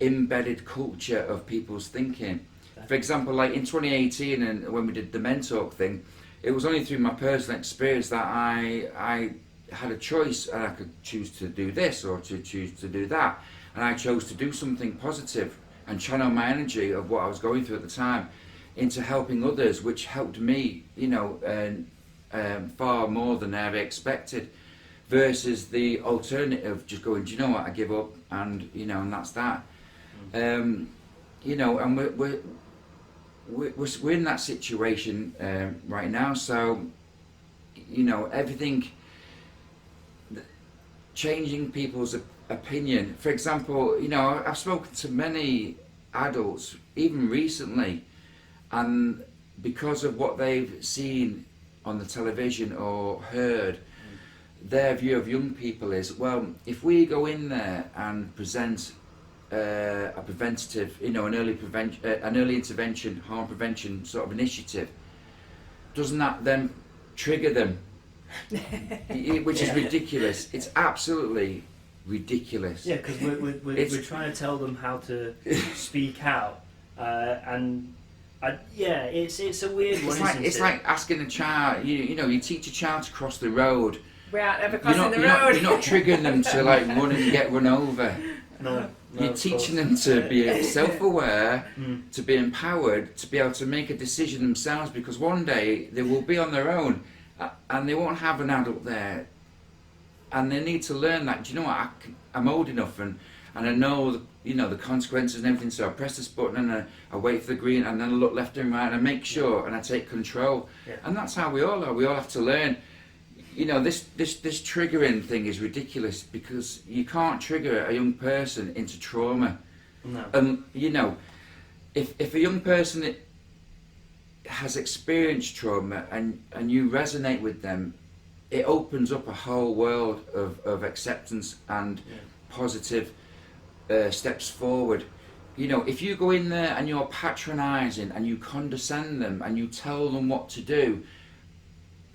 embedded culture of people's thinking. For example, like in 2018, and when we did the Men Talk thing, it was only through my personal experience that I had a choice, and I could choose to do this or to choose to do that, and I chose to do something positive and channel my energy of what I was going through at the time into helping others, which helped me, far more than I ever expected, versus the alternative, just going, do you know what, I give up, and and that's that. And we're in that situation right now, so everything, changing people's opinion. For example, I've spoken to many adults even recently, and because of what they've seen on the television or heard, their view of young people is, well, if we go in there and present a preventative, an early intervention, harm prevention sort of initiative, doesn't that then trigger them? Which is ridiculous. It's absolutely ridiculous. Yeah, because we're trying to tell them how to speak out, it's a weird one. It's like asking a child. You teach a child to cross the road. We aren't ever crossing the road. You're not triggering them to run and get run over. No, you're teaching them to be self-aware, to be empowered, to be able to make a decision themselves, because one day they will be on their own and they won't have an adult there, and they need to learn that, do you know what, I'm old enough and I know the consequences and everything, so I press this button and I wait for the green, and then I look left and right and I make sure and I take control. And that's how we all are. We all have to learn. This triggering thing is ridiculous, because you can't trigger a young person into trauma. No. And if a young person has experienced trauma and you resonate with them, it opens up a whole world of acceptance and positive steps forward. If you go in there and you're patronising and you condescend them and you tell them what to do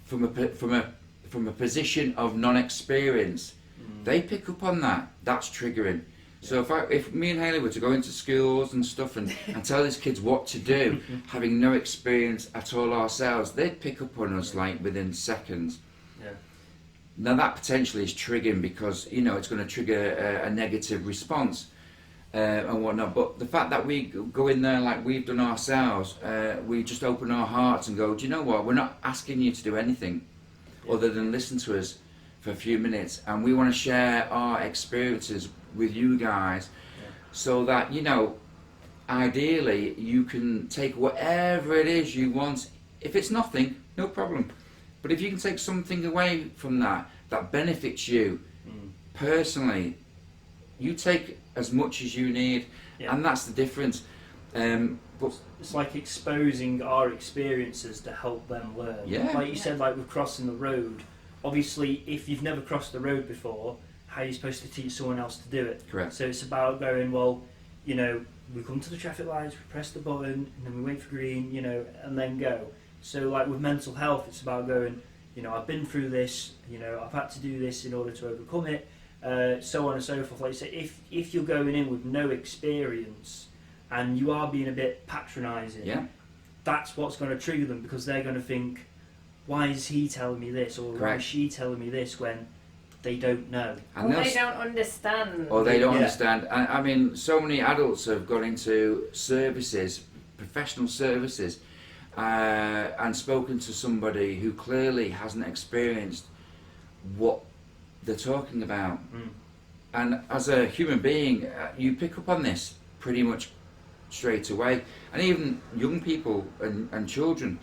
from a position of non-experience, they pick up on that. That's triggering. So if me and Hayley were to go into schools and stuff and tell these kids what to do, having no experience at all ourselves, they'd pick up on us like within seconds. Now that potentially is triggering, because it's going to trigger a negative response and whatnot. But the fact that we go in there like we've done ourselves, we just open our hearts and go, do you know what? We're not asking you to do anything other than listen to us for a few minutes, and we want to share our experiences with you guys, so that ideally you can take whatever it is you want. If it's nothing, no problem. But if you can take something away from that benefits you personally, you take as much as you need, and that's the difference. But it's like exposing our experiences to help them learn. Like you said, like with crossing the road. Obviously, if you've never crossed the road before, how are you supposed to teach someone else to do it? Correct. So it's about going, well, we come to the traffic lights, we press the button, and then we wait for green, and then go. So like with mental health, it's about going, I've been through this, I've had to do this in order to overcome it, so on and so forth. Like you say, if you're going in with no experience and you are being a bit patronising, that's what's going to trigger them, because they're going to think, why is he telling me this, or why is she telling me this, when they don't know. And they don't understand. Or they don't understand. I mean, so many adults have gone into services, professional services, and spoken to somebody who clearly hasn't experienced what they're talking about. And as a human being, you pick up on this pretty much straight away. And even young people and children,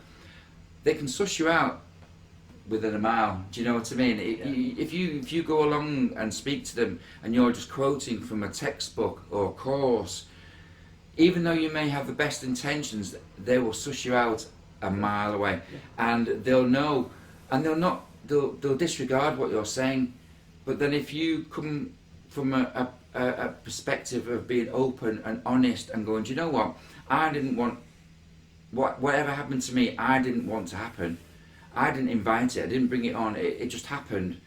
they can suss you out within a mile. Do you know what I mean? If you go along and speak to them and you're just quoting from a textbook or course, even though you may have the best intentions, they will suss you out a mile away, and they'll know, and they'll disregard what you're saying. But then if you come from a perspective of being open and honest and going, do you know what, I didn't want whatever happened to me, I didn't want to happen. I didn't invite it, I didn't bring it on, it just happened.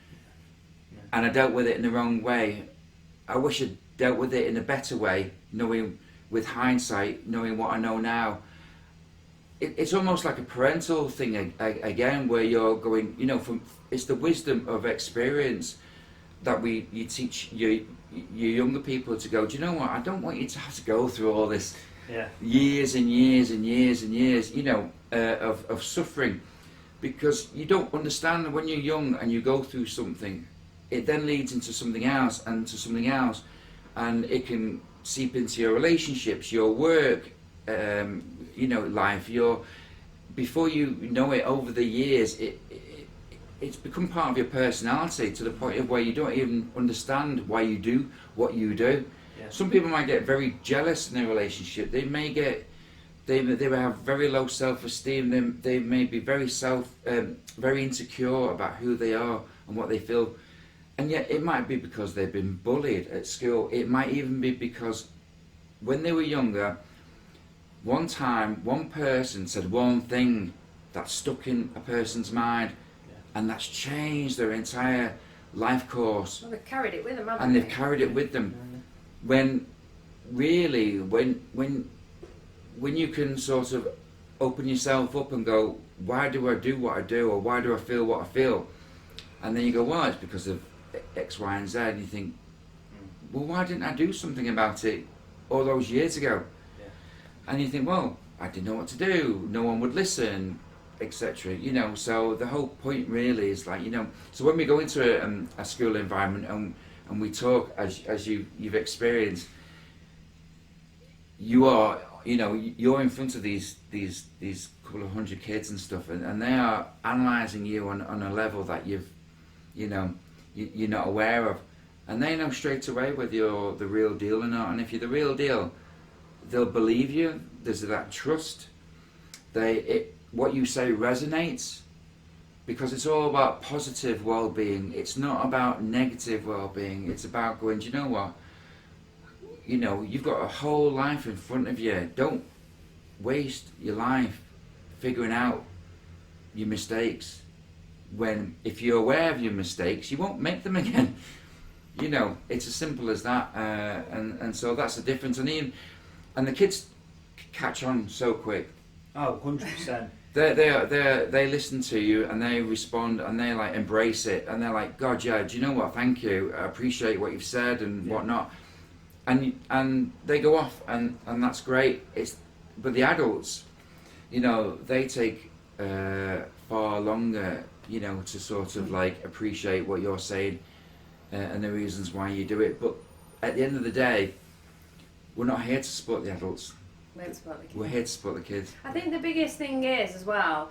And I dealt with it in the wrong way. I wish I'd dealt with it in a better way, knowing with hindsight, knowing what I know now, it's almost like a parental thing again, where you're going, it's the wisdom of experience that you teach your younger people to go, do you know what, I don't want you to have to go through all this years and years and years and years, of suffering, because you don't understand when you're young and you go through something, it then leads into something else and to something else, and it can seep into your relationships, your work, life. Before you know it, over the years, it's become part of your personality, to the point of where you don't even understand why you do what you do. Yeah. Some people might get very jealous in their relationship. They may have very low self-esteem. They may be very insecure about who they are and what they feel. And yet it might be because they've been bullied at school. It might even be because when they were younger, one time, one person said one thing that stuck in a person's mind, and that's changed their entire life course. Well, they've carried it with them, haven't and they? they've carried it with them. When really, when you can sort of open yourself up and go, why do I do what I do, or why do I feel what I feel? And then you go, well, it's because of X, Y, and Z. And you think, well, why didn't I do something about it all those years ago? Yeah. And you think, well, I didn't know what to do. No one would listen, etc. So the whole point really is like, so when we go into a school environment and we talk, as you've experienced, you're in front of these couple of hundred kids and stuff, and they are analysing you on a level that you're not aware of, and they know straight away whether you're the real deal or not. And if you're the real deal, they'll believe you. There's that trust. What you say resonates, because it's all about positive well-being. It's not about negative well-being. It's about going, do you know what? You've got a whole life in front of you. Don't waste your life figuring out your mistakes, when if you're aware of your mistakes, you won't make them again. It's as simple as that. And so that's the difference. And the kids catch on so quick. Oh, 100%. They listen to you and they respond and they like embrace it, and they're like, God, yeah, do you know what? Thank you. I appreciate what you've said and whatnot. And they go off and that's great. But the adults, they take far longer, to sort of like appreciate what you're saying and the reasons why you do it. But at the end of the day, we're not here to support the adults. We're here to support the kids. I think the biggest thing is as well,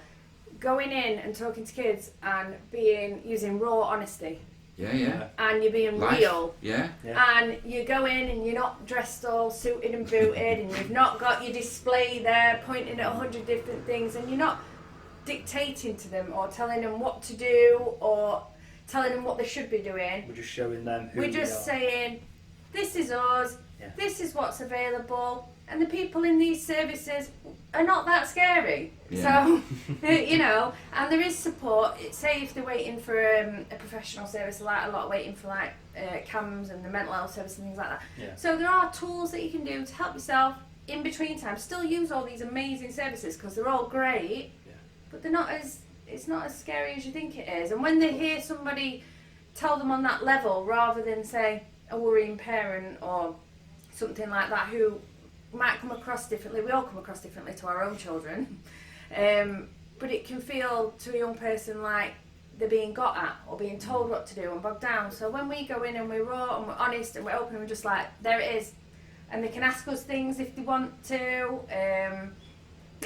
going in and talking to kids and using raw honesty. Yeah. And you're being Life. real. Yeah. And you go in and you're not dressed all suited and booted, and you've not got your display there pointing at 100 different things, and you're not dictating to them or telling them what to do or telling them what they should be doing. We're just showing them who We're just saying, this is us, this is what's available, and the people in these services are not that scary. Yeah. So, and there is support. Say if they're waiting for a professional service, like a lot waiting for CAMS and the mental health service and things like that. Yeah. So there are tools that you can do to help yourself in between time. Still use all these amazing services because they're all great, but it's not as scary as you think it is. And when they hear somebody tell them on that level, rather than say a worrying parent or something like that, who might come across differently. We all come across differently to our own children, but it can feel to a young person like they're being got at or being told what to do and bogged down. So when we go in and we're raw and we're honest and we're open and we're just like, there it is, and they can ask us things if they want to,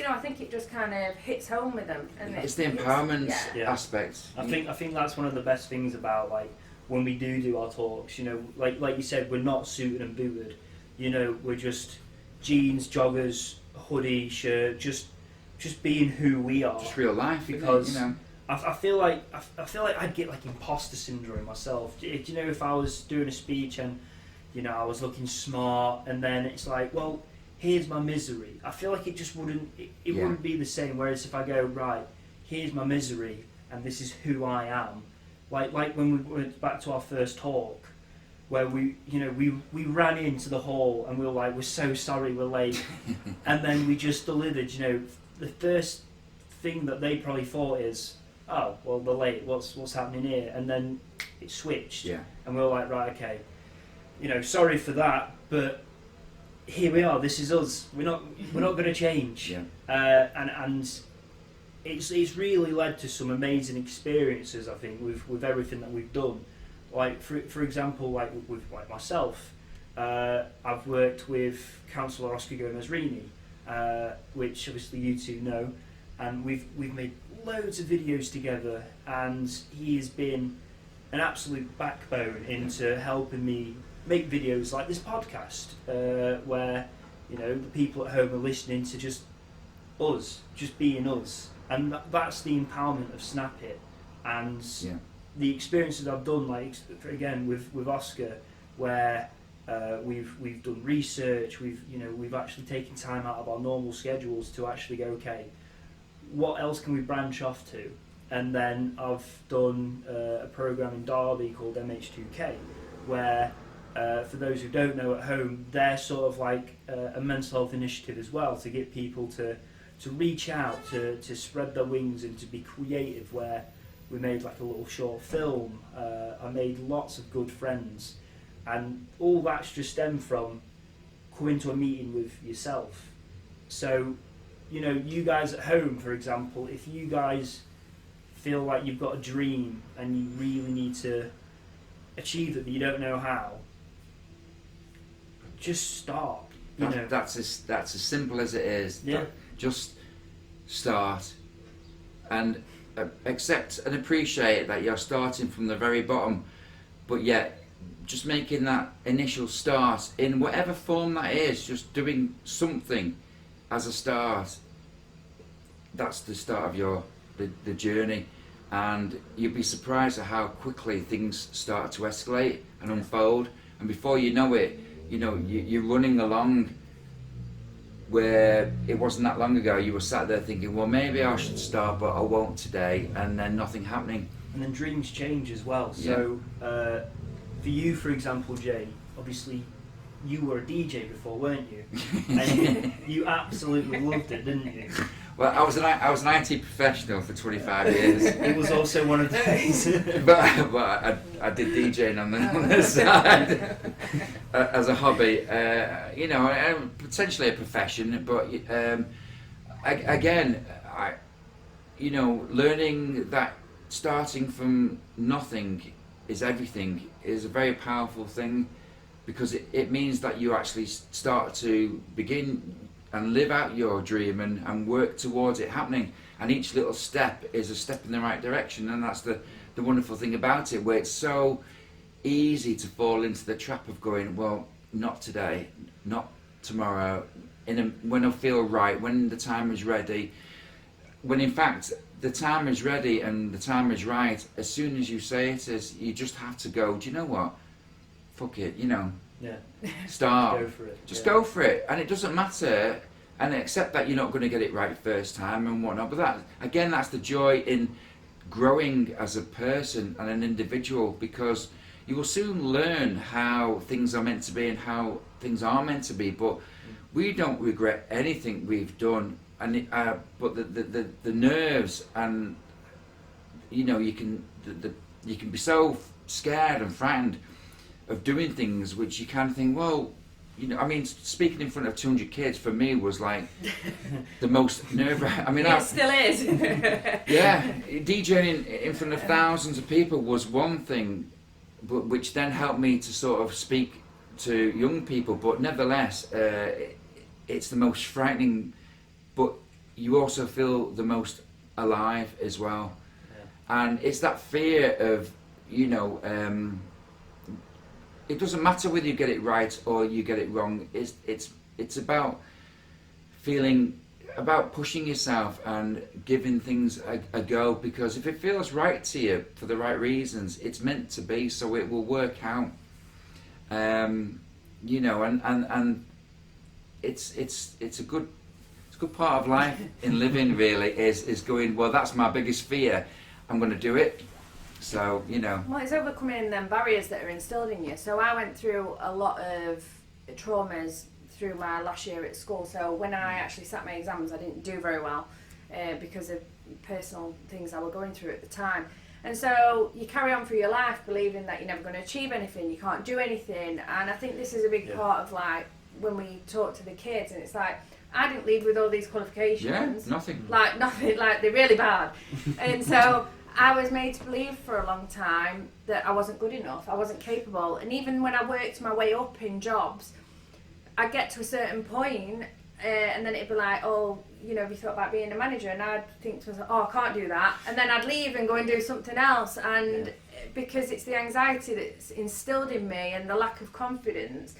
I think it just kind of hits home with them. And it's the empowerment aspect. I think that's one of the best things about when we do our talks. Like you said, we're not suited and booted. We're just jeans, joggers, hoodie, shirt, just being who we are. Just real life, because I feel like I'd get imposter syndrome myself. Do you know, if I was doing a speech and I was looking smart, and then it's like, well, here's my misery. I feel like it just wouldn't wouldn't be the same. Whereas if I go, right, here's my misery and this is who I am. Like when we went back to our first talk, where we ran into the hall and we were like, we're so sorry we're late, and then we just delivered. The first thing that they probably thought is, oh well, we're late. What's happening here? And then it switched, and we were like, right, okay, sorry for that, but here we are. This is us. We're not going to change. And it's really led to some amazing experiences, I think, with everything that we've done. Like for example, like with myself, I've worked with Councillor Oscar Gomez-Rini, which obviously you two know, and we've made loads of videos together, and he has been an absolute backbone into helping me make videos like this podcast, where the people at home are listening to just us, just being us, and that's the empowerment of Snapp-it. And the experiences I've done, like again with Oscar, where we've done research, we've actually taken time out of our normal schedules to actually go, okay, what else can we branch off to? And then I've done a program in Derby called MH2K, where for those who don't know at home, they're sort of like a mental health initiative as well, to get people to reach out, to spread their wings and to be creative, where we made like a little short film. I made lots of good friends, and all that's just stemmed from coming to a meeting with yourself. So, you guys at home, for example, if you guys feel like you've got a dream and you really need to achieve it but you don't know how, just start. That's as simple as it is. Yeah. Just start and accept and appreciate that you're starting from the very bottom, but yet just making that initial start in whatever form that is, just doing something as a start. That's the start of the journey, and you'll be surprised at how quickly things start to escalate and unfold, and before you know it, you're running along where it wasn't that long ago you were sat there thinking, well, maybe I should start, but I won't today, and then nothing happening. And then dreams change as well. So for you, for example, Jay, obviously you were a DJ before, weren't you? And you absolutely loved it, didn't you? Well, I was an IT professional for 25 years. It was also one of those. but I did DJing on the side as a hobby. Potentially a profession, but learning that starting from nothing is everything is a very powerful thing, because it means that you actually start to begin and live out your dream and work towards it happening, and each little step is a step in the right direction. And that's the wonderful thing about it, where it's so easy to fall into the trap of going, well, not today, not tomorrow, when I feel right, when the time is ready, when in fact the time is ready and the time is right as soon as you say it is. You just have to go, do you know what, fuck it, start, go for it. Just go for it, and it doesn't matter, and accept that you're not going to get it right first time and whatnot, but that's the joy in growing as a person and an individual, because you will soon learn how things are meant to be and how things are meant to be. But we don't regret anything we've done, and but the nerves, and you can be so scared and frightened of doing things which you kind of think, well, speaking in front of 200 kids for me was like the most nerve-wracking. It still is. Yeah, DJing in front of thousands of people was one thing, but which then helped me to sort of speak to young people. But nevertheless, it's the most frightening, but you also feel the most alive as well. Yeah. And it's that fear of, it doesn't matter whether you get it right or you get it wrong. It's about about pushing yourself and giving things a go, because if it feels right to you for the right reasons, it's meant to be, so it will work out. And it's a good part of life in living, really, is going, well, that's my biggest fear, I'm going to do it, So, you know. Well, it's overcoming them barriers that are instilled in you. So I went through a lot of traumas through my last year at school. So when I actually sat my exams, I didn't do very well because of personal things I was going through at the time. And so you carry on through your life believing that you're never going to achieve anything, you can't do anything. And I think this is a big part of like when we talk to the kids, and it's like, I didn't leave with all these qualifications. Yeah, nothing. Like nothing, like they're really bad. And so I was made to believe for a long time that I wasn't good enough, I wasn't capable. And even when I worked my way up in jobs, I'd get to a certain point and then it'd be like, oh, you know, have you thought about being a manager? And I'd think to myself, oh, I can't do that. And then I'd leave and go and do something else. And because it's the anxiety that's instilled in me and the lack of confidence.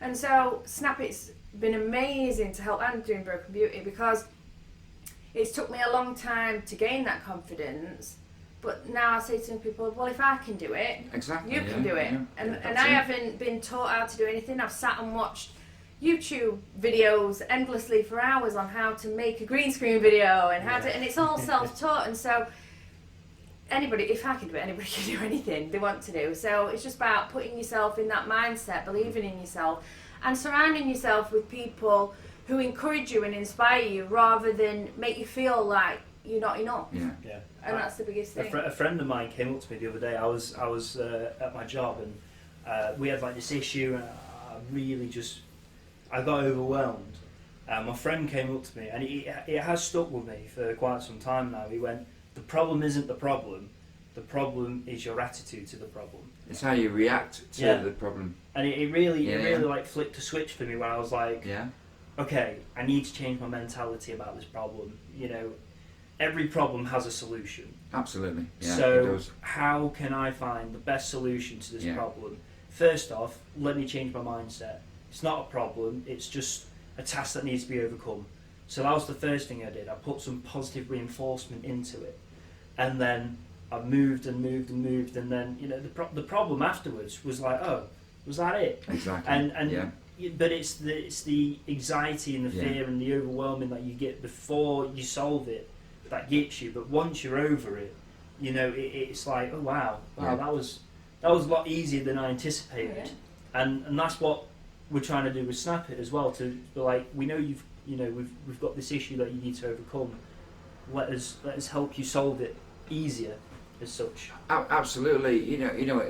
And so Snapp-it's been amazing to help Andrew in Broken Beauty, because it's took me a long time to gain that confidence. But now I say to people, well, if I can do it, exactly, you can do it. And I haven't been taught how to do anything. I've sat and watched YouTube videos endlessly for hours on how to make a green screen video and how to, and it's all self-taught. And so anybody, if I can do it, anybody can do anything they want to do. So it's just about putting yourself in that mindset, believing in yourself, and surrounding yourself with people who encourage you and inspire you rather than make you feel like you're not enough. Yeah. And that's the biggest thing. A friend of mine came up to me the other day. I was at my job, and we had like this issue, and I got overwhelmed. My friend came up to me, and it has stuck with me for quite some time now. He went, "The problem isn't the problem is your attitude to the problem." It's how you react to the problem. And it really like flicked a switch for me, where I was like, okay, I need to change my mentality about this problem. You know, every problem has a solution. Absolutely. Yeah, so how can I find the best solution to this problem? First off, let me change my mindset. It's not a problem, it's just a task that needs to be overcome. So that was the first thing I did. I put some positive reinforcement into it. And then I moved, and then, you know, the problem afterwards was like, oh, was that it? Exactly. But it's the anxiety and the fear and the overwhelming that you get before you solve it that gets you. But once you're over it, you know, it's like, oh wow, that was a lot easier than I anticipated. And that's what we're trying to do with Snapp-it as well. To be like, we know we've got this issue that you need to overcome. Let us help you solve it easier, as such. Absolutely. You know,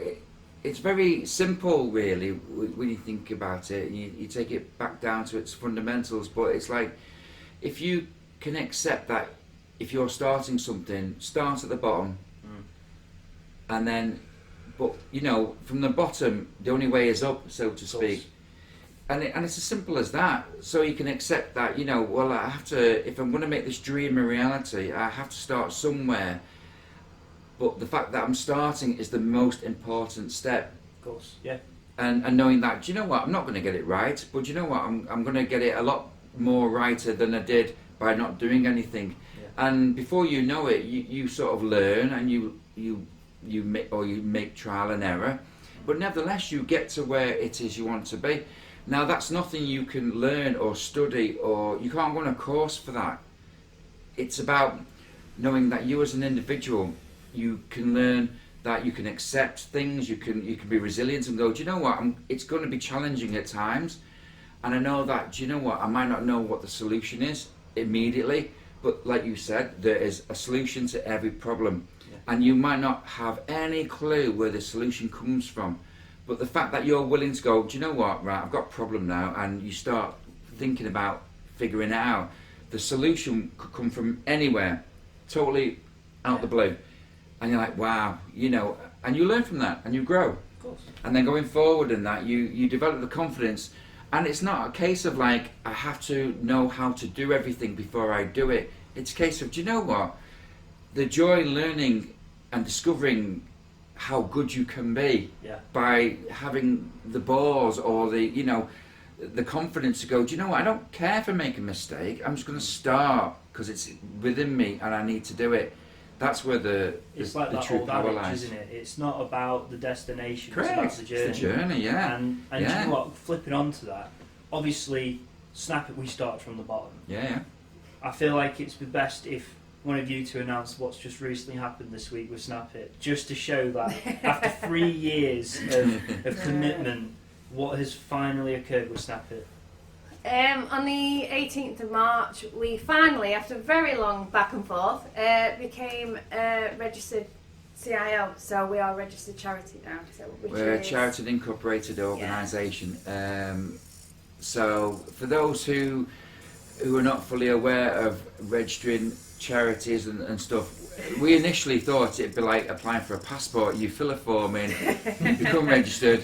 it's very simple, really, when you think about it. You take it back down to its fundamentals. But it's like, if you can accept that, if you're starting something, start at the bottom, and then, but you know, from the bottom, the only way is up, so to speak. And it's as simple as that. So you can accept that, you know, well, I have to, if I'm going to make this dream a reality, I have to start somewhere. But the fact that I'm starting is the most important step. Of course, yeah. And knowing that, do you know what, I'm not going to get it right, but do you know what, I'm going to get it a lot more righter than I did by not doing anything. Yeah. And before you know it, you sort of learn, and you make trial and error. But nevertheless, you get to where it is you want to be. Now, that's nothing you can learn or study, or you can't go on a course for that. It's about knowing that you as an individual, you can learn that you can accept things, you can be resilient and go, do you know what, it's going to be challenging at times, and I know that, do you know what, I might not know what the solution is immediately, but like you said, there is a solution to every problem, and you might not have any clue where the solution comes from. But the fact that you're willing to go, do you know what, right, I've got a problem now, and you start thinking about figuring it out, the solution could come from anywhere, totally out the blue. And you're like, wow, you know, and you learn from that, and you grow. Of course. And then going forward in that, you develop the confidence. And it's not a case of like, I have to know how to do everything before I do it. It's a case of, do you know what, the joy in learning and discovering how good you can be by having the balls or the confidence to go, do you know what, I don't care if I make a mistake, I'm just going to start because it's within me and I need to do it. That's where the true power lies. Isn't it? It's not about the destination, Correct. It's about the journey. It's the journey, yeah. And do you know what, flipping onto that, obviously Snapp-it, we start from the bottom. Yeah. I feel like it's the best if one of you to announce what's just recently happened this week with Snapp-it, just to show that after 3 years of commitment, what has finally occurred with Snapp-it? On the 18th of March, we finally, after very long back and forth, became registered CIO. So we are a registered charity now. So We're a chartered incorporated organisation. So for those who are not fully aware of registering charities and stuff, we initially thought it'd be like applying for a passport. You fill a form in, become registered.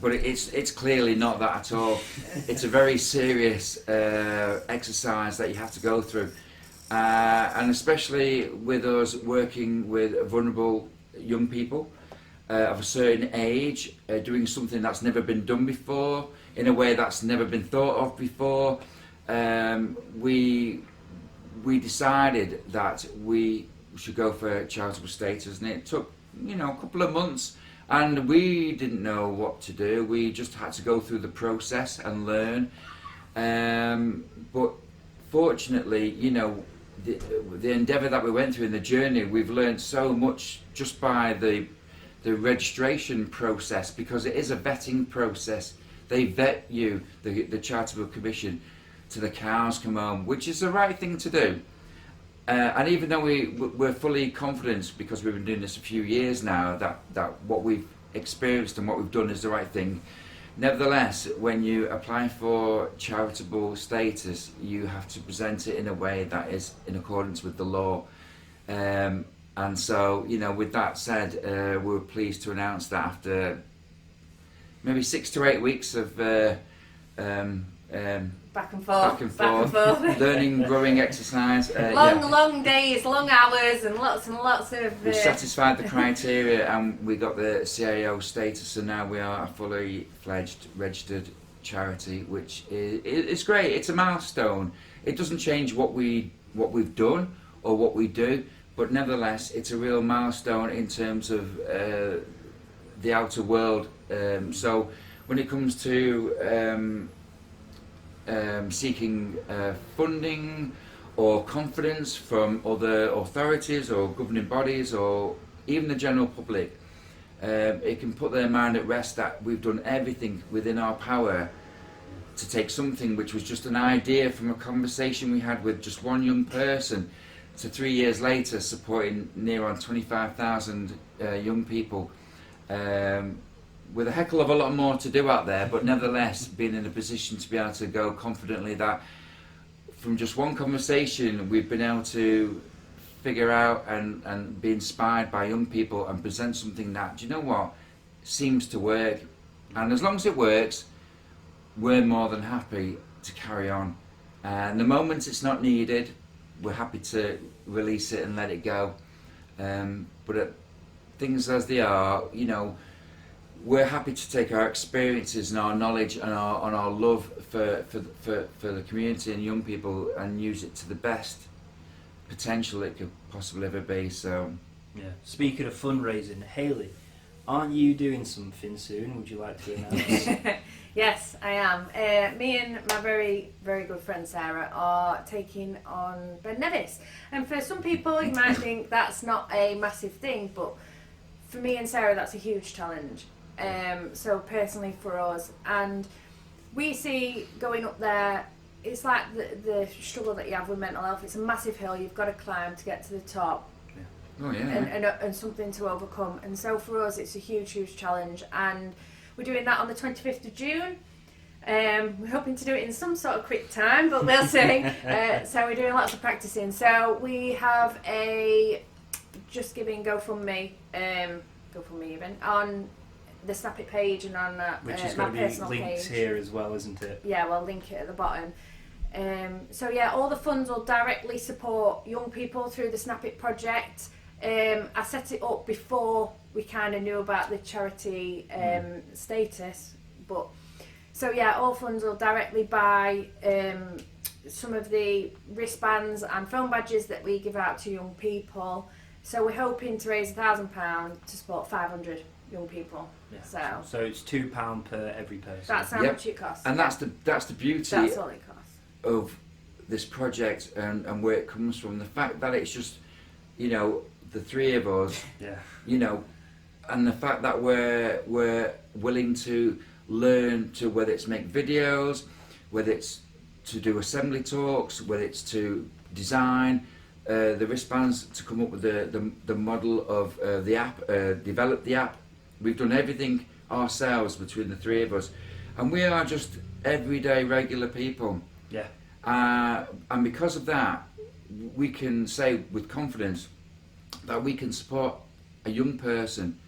But it's clearly not that at all. It's a very serious exercise that you have to go through, and especially with us working with vulnerable young people of a certain age, doing something that's never been done before in a way that's never been thought of before. We decided that we should go for charitable status, and it took a couple of months. And we didn't know what to do. We just had to go through the process and learn. But fortunately, the endeavour that we went through in the journey, we've learned so much just by the registration process, because it is a vetting process. They vet you, the Charitable Commission, to the cows come home, which is the right thing to do. And even though we're fully confident, because we've been doing this a few years now, that what we've experienced and what we've done is the right thing, nevertheless, when you apply for charitable status, you have to present it in a way that is in accordance with the law. And so, with that said, we're pleased to announce that after maybe 6 to 8 weeks of back and forth. Learning, growing exercise. Long days, long hours, and lots of. We satisfied the criteria, and we got the CIO status, and now we are a fully fledged registered charity, which is great. It's a milestone. It doesn't change what we've done or what we do, but nevertheless, it's a real milestone in terms of the outer world. So when it comes to seeking funding or confidence from other authorities or governing bodies or even the general public, it can put their mind at rest that we've done everything within our power to take something which was just an idea from a conversation we had with just one young person to 3 years later supporting near on 25,000 young people. With a heckle of a lot more to do out there, but nevertheless being in a position to be able to go confidently that from just one conversation we've been able to figure out and be inspired by young people and present something that, do you know what, seems to work. And as long as it works, we're more than happy to carry on. And the moment it's not needed, we're happy to release it and let it go. But things as they are, we're happy to take our experiences and our knowledge and our love for the community and young people and use it to the best potential it could possibly ever be. So, yeah. Speaking of fundraising, Hayley, aren't you doing something soon? Would you like to announce? Yes, I am. Me and my very, very good friend Sarah are taking on Ben Nevis. And for some people, you might think that's not a massive thing, but for me and Sarah, that's a huge challenge. So personally for us, and we see going up there, it's like the struggle that you have with mental health. It's a massive hill you've got to climb to get to the top. Oh yeah. And something to overcome. And so for us, it's a huge challenge, and we're doing that on the 25th of June. We're hoping to do it in some sort of quick time, but we'll see. So we're doing lots of practicing. So we have a Just Giving GoFundMe event on the Snapp-it page and on which is my going to personal be linked page here as well, isn't it? Yeah, we'll link it at the bottom. So yeah, all the funds will directly support young people through the Snapp-it project. I set it up before we kind of knew about the charity status, but so yeah, all funds will directly buy some of the wristbands and phone badges that we give out to young people. So we're hoping to raise £1,000 to support 500 young people. Yeah. So it's £2 per every person. That's how much it costs. And that's the beauty That's all it costs. of this project and where it comes from. The fact that it's just, you know, the three of us, Yeah. you know, and the fact that we're willing to learn to, whether it's make videos, whether it's to do assembly talks, whether it's to design the wristbands, to come up with the model of the app, develop the app. We've done everything ourselves between the three of us, and we are just everyday regular people. Yeah. And because of that, we can say with confidence that we can support a young person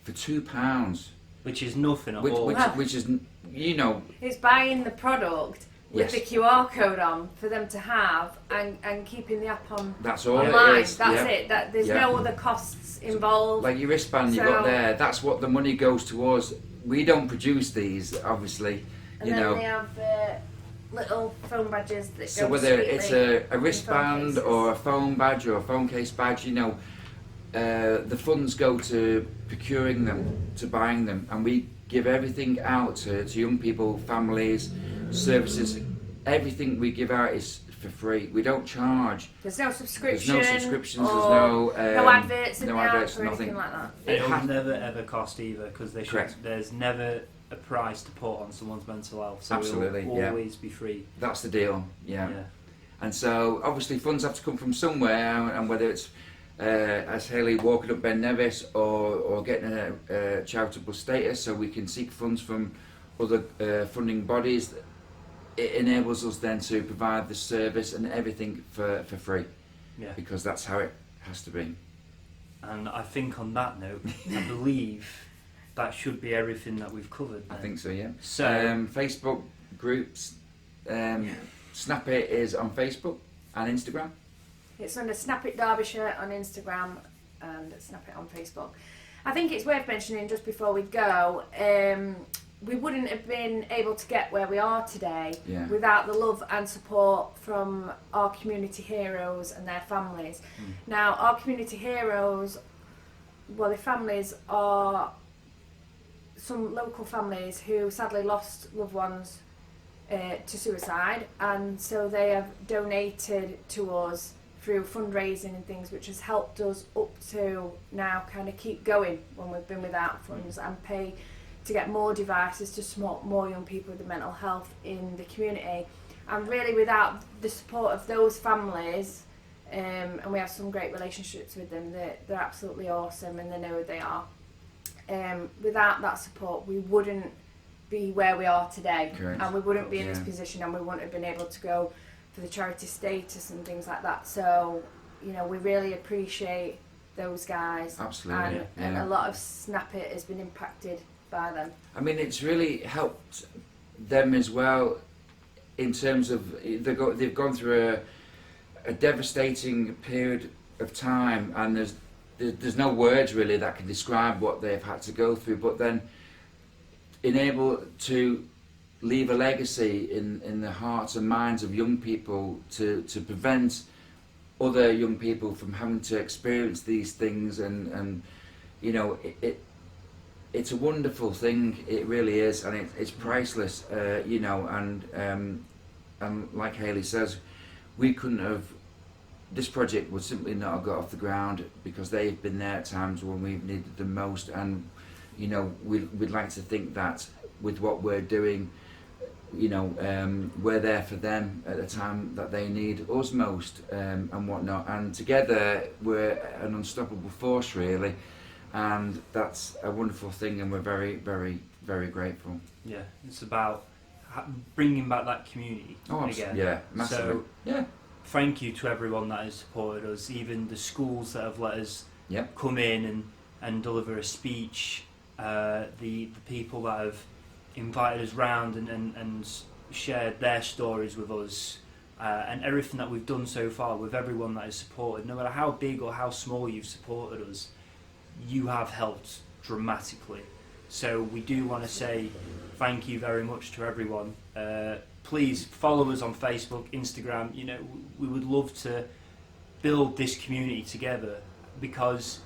for £2, Which is nothing at all. which is, you know, It's buying the product with Yes. the QR code on for them to have, and keeping the app on that's all online. it is. That's yeah. it. That there's Yeah. no other costs involved. Like your wristband you So- got there, that's what the money goes towards. We don't produce these, obviously, and you then know. they have little phone badges that So go whether sweetly it's in a phone wristband cases. or a phone badge or a phone case badge, you know, the funds go to procuring them, to buying them, and we give everything out to young people, families, services. Everything we give out is for free. We don't charge. There's no subscription. There's no subscriptions. Or There's no adverts in no the adverts, app or nothing. anything like that. It'll have- never ever cost either, because Correct. there's never a price to put on someone's mental health. So Absolutely, it'll yeah. always be free. That's the deal. Yeah. And so obviously funds have to come from somewhere, and whether it's as Hayley walking up Ben Nevis or getting a charitable status, so we can seek funds from other funding bodies. It enables us then to provide the service and everything for free, Yeah. because that's how it has to be. And I think on that note, I believe that should be everything that we've covered. I then. think so, yeah. So Facebook groups, Snapp-it is on Facebook and Instagram. It's under Snapp-it Derbyshire on Instagram and Snapp-it on Facebook. I think it's worth mentioning just before we go, we wouldn't have been able to get where we are today Yeah. without the love and support from our community heroes and their families. Now, our community heroes, well, their families are some local families who sadly lost loved ones to suicide, and so they have donated to us through fundraising and things, which has helped us up to now kind of keep going when we've been without funds, and pay to get more devices to support more young people with mental health in the community. And really, without the support of those families, and we have some great relationships with them, they're absolutely awesome and they know who they are. Without that support, we wouldn't be where we are today. Correct. And we wouldn't be in this Yeah. position, and we wouldn't have been able to go for the charity status and things like that. So, you know, we really appreciate those guys. Absolutely, And yeah. a lot of Snapp-it has been impacted by them. I mean, it's really helped them as well, in terms of they've gone through a devastating period of time, and there's no words really that can describe what they've had to go through. But then, being able to leave a legacy in the hearts and minds of young people to prevent other young people from having to experience these things, and you know, it's a wonderful thing. It really is, and it's priceless. You know, and like Hayley says, we couldn't have. This project would simply not have got off the ground because they've been there at times when we've needed them most, and you know, we'd like to think that with what we're doing, you know, we're there for them at the time that they need us most, and whatnot. And together we're an unstoppable force, really. And that's a wonderful thing, and we're very, very, very grateful. yeah, it's about bringing back that community again. Yeah, massively. So Yeah, thank you to everyone that has supported us, even the schools that have let us Yep. come in and deliver a speech, the people that have invited us round and shared their stories with us, and everything that we've done so far with everyone that has supported. No matter how big or how small you've supported us, you have helped dramatically. So we do want to say thank you very much to everyone. Please follow us on Facebook, Instagram. You know, we would love to build this community together, because,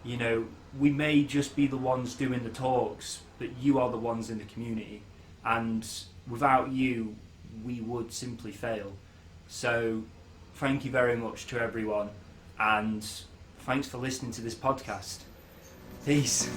you know, we may just be the ones doing the talks, but you are the ones in the community, and without you we would simply fail. So thank you very much to everyone, and thanks for listening to this podcast. Peace.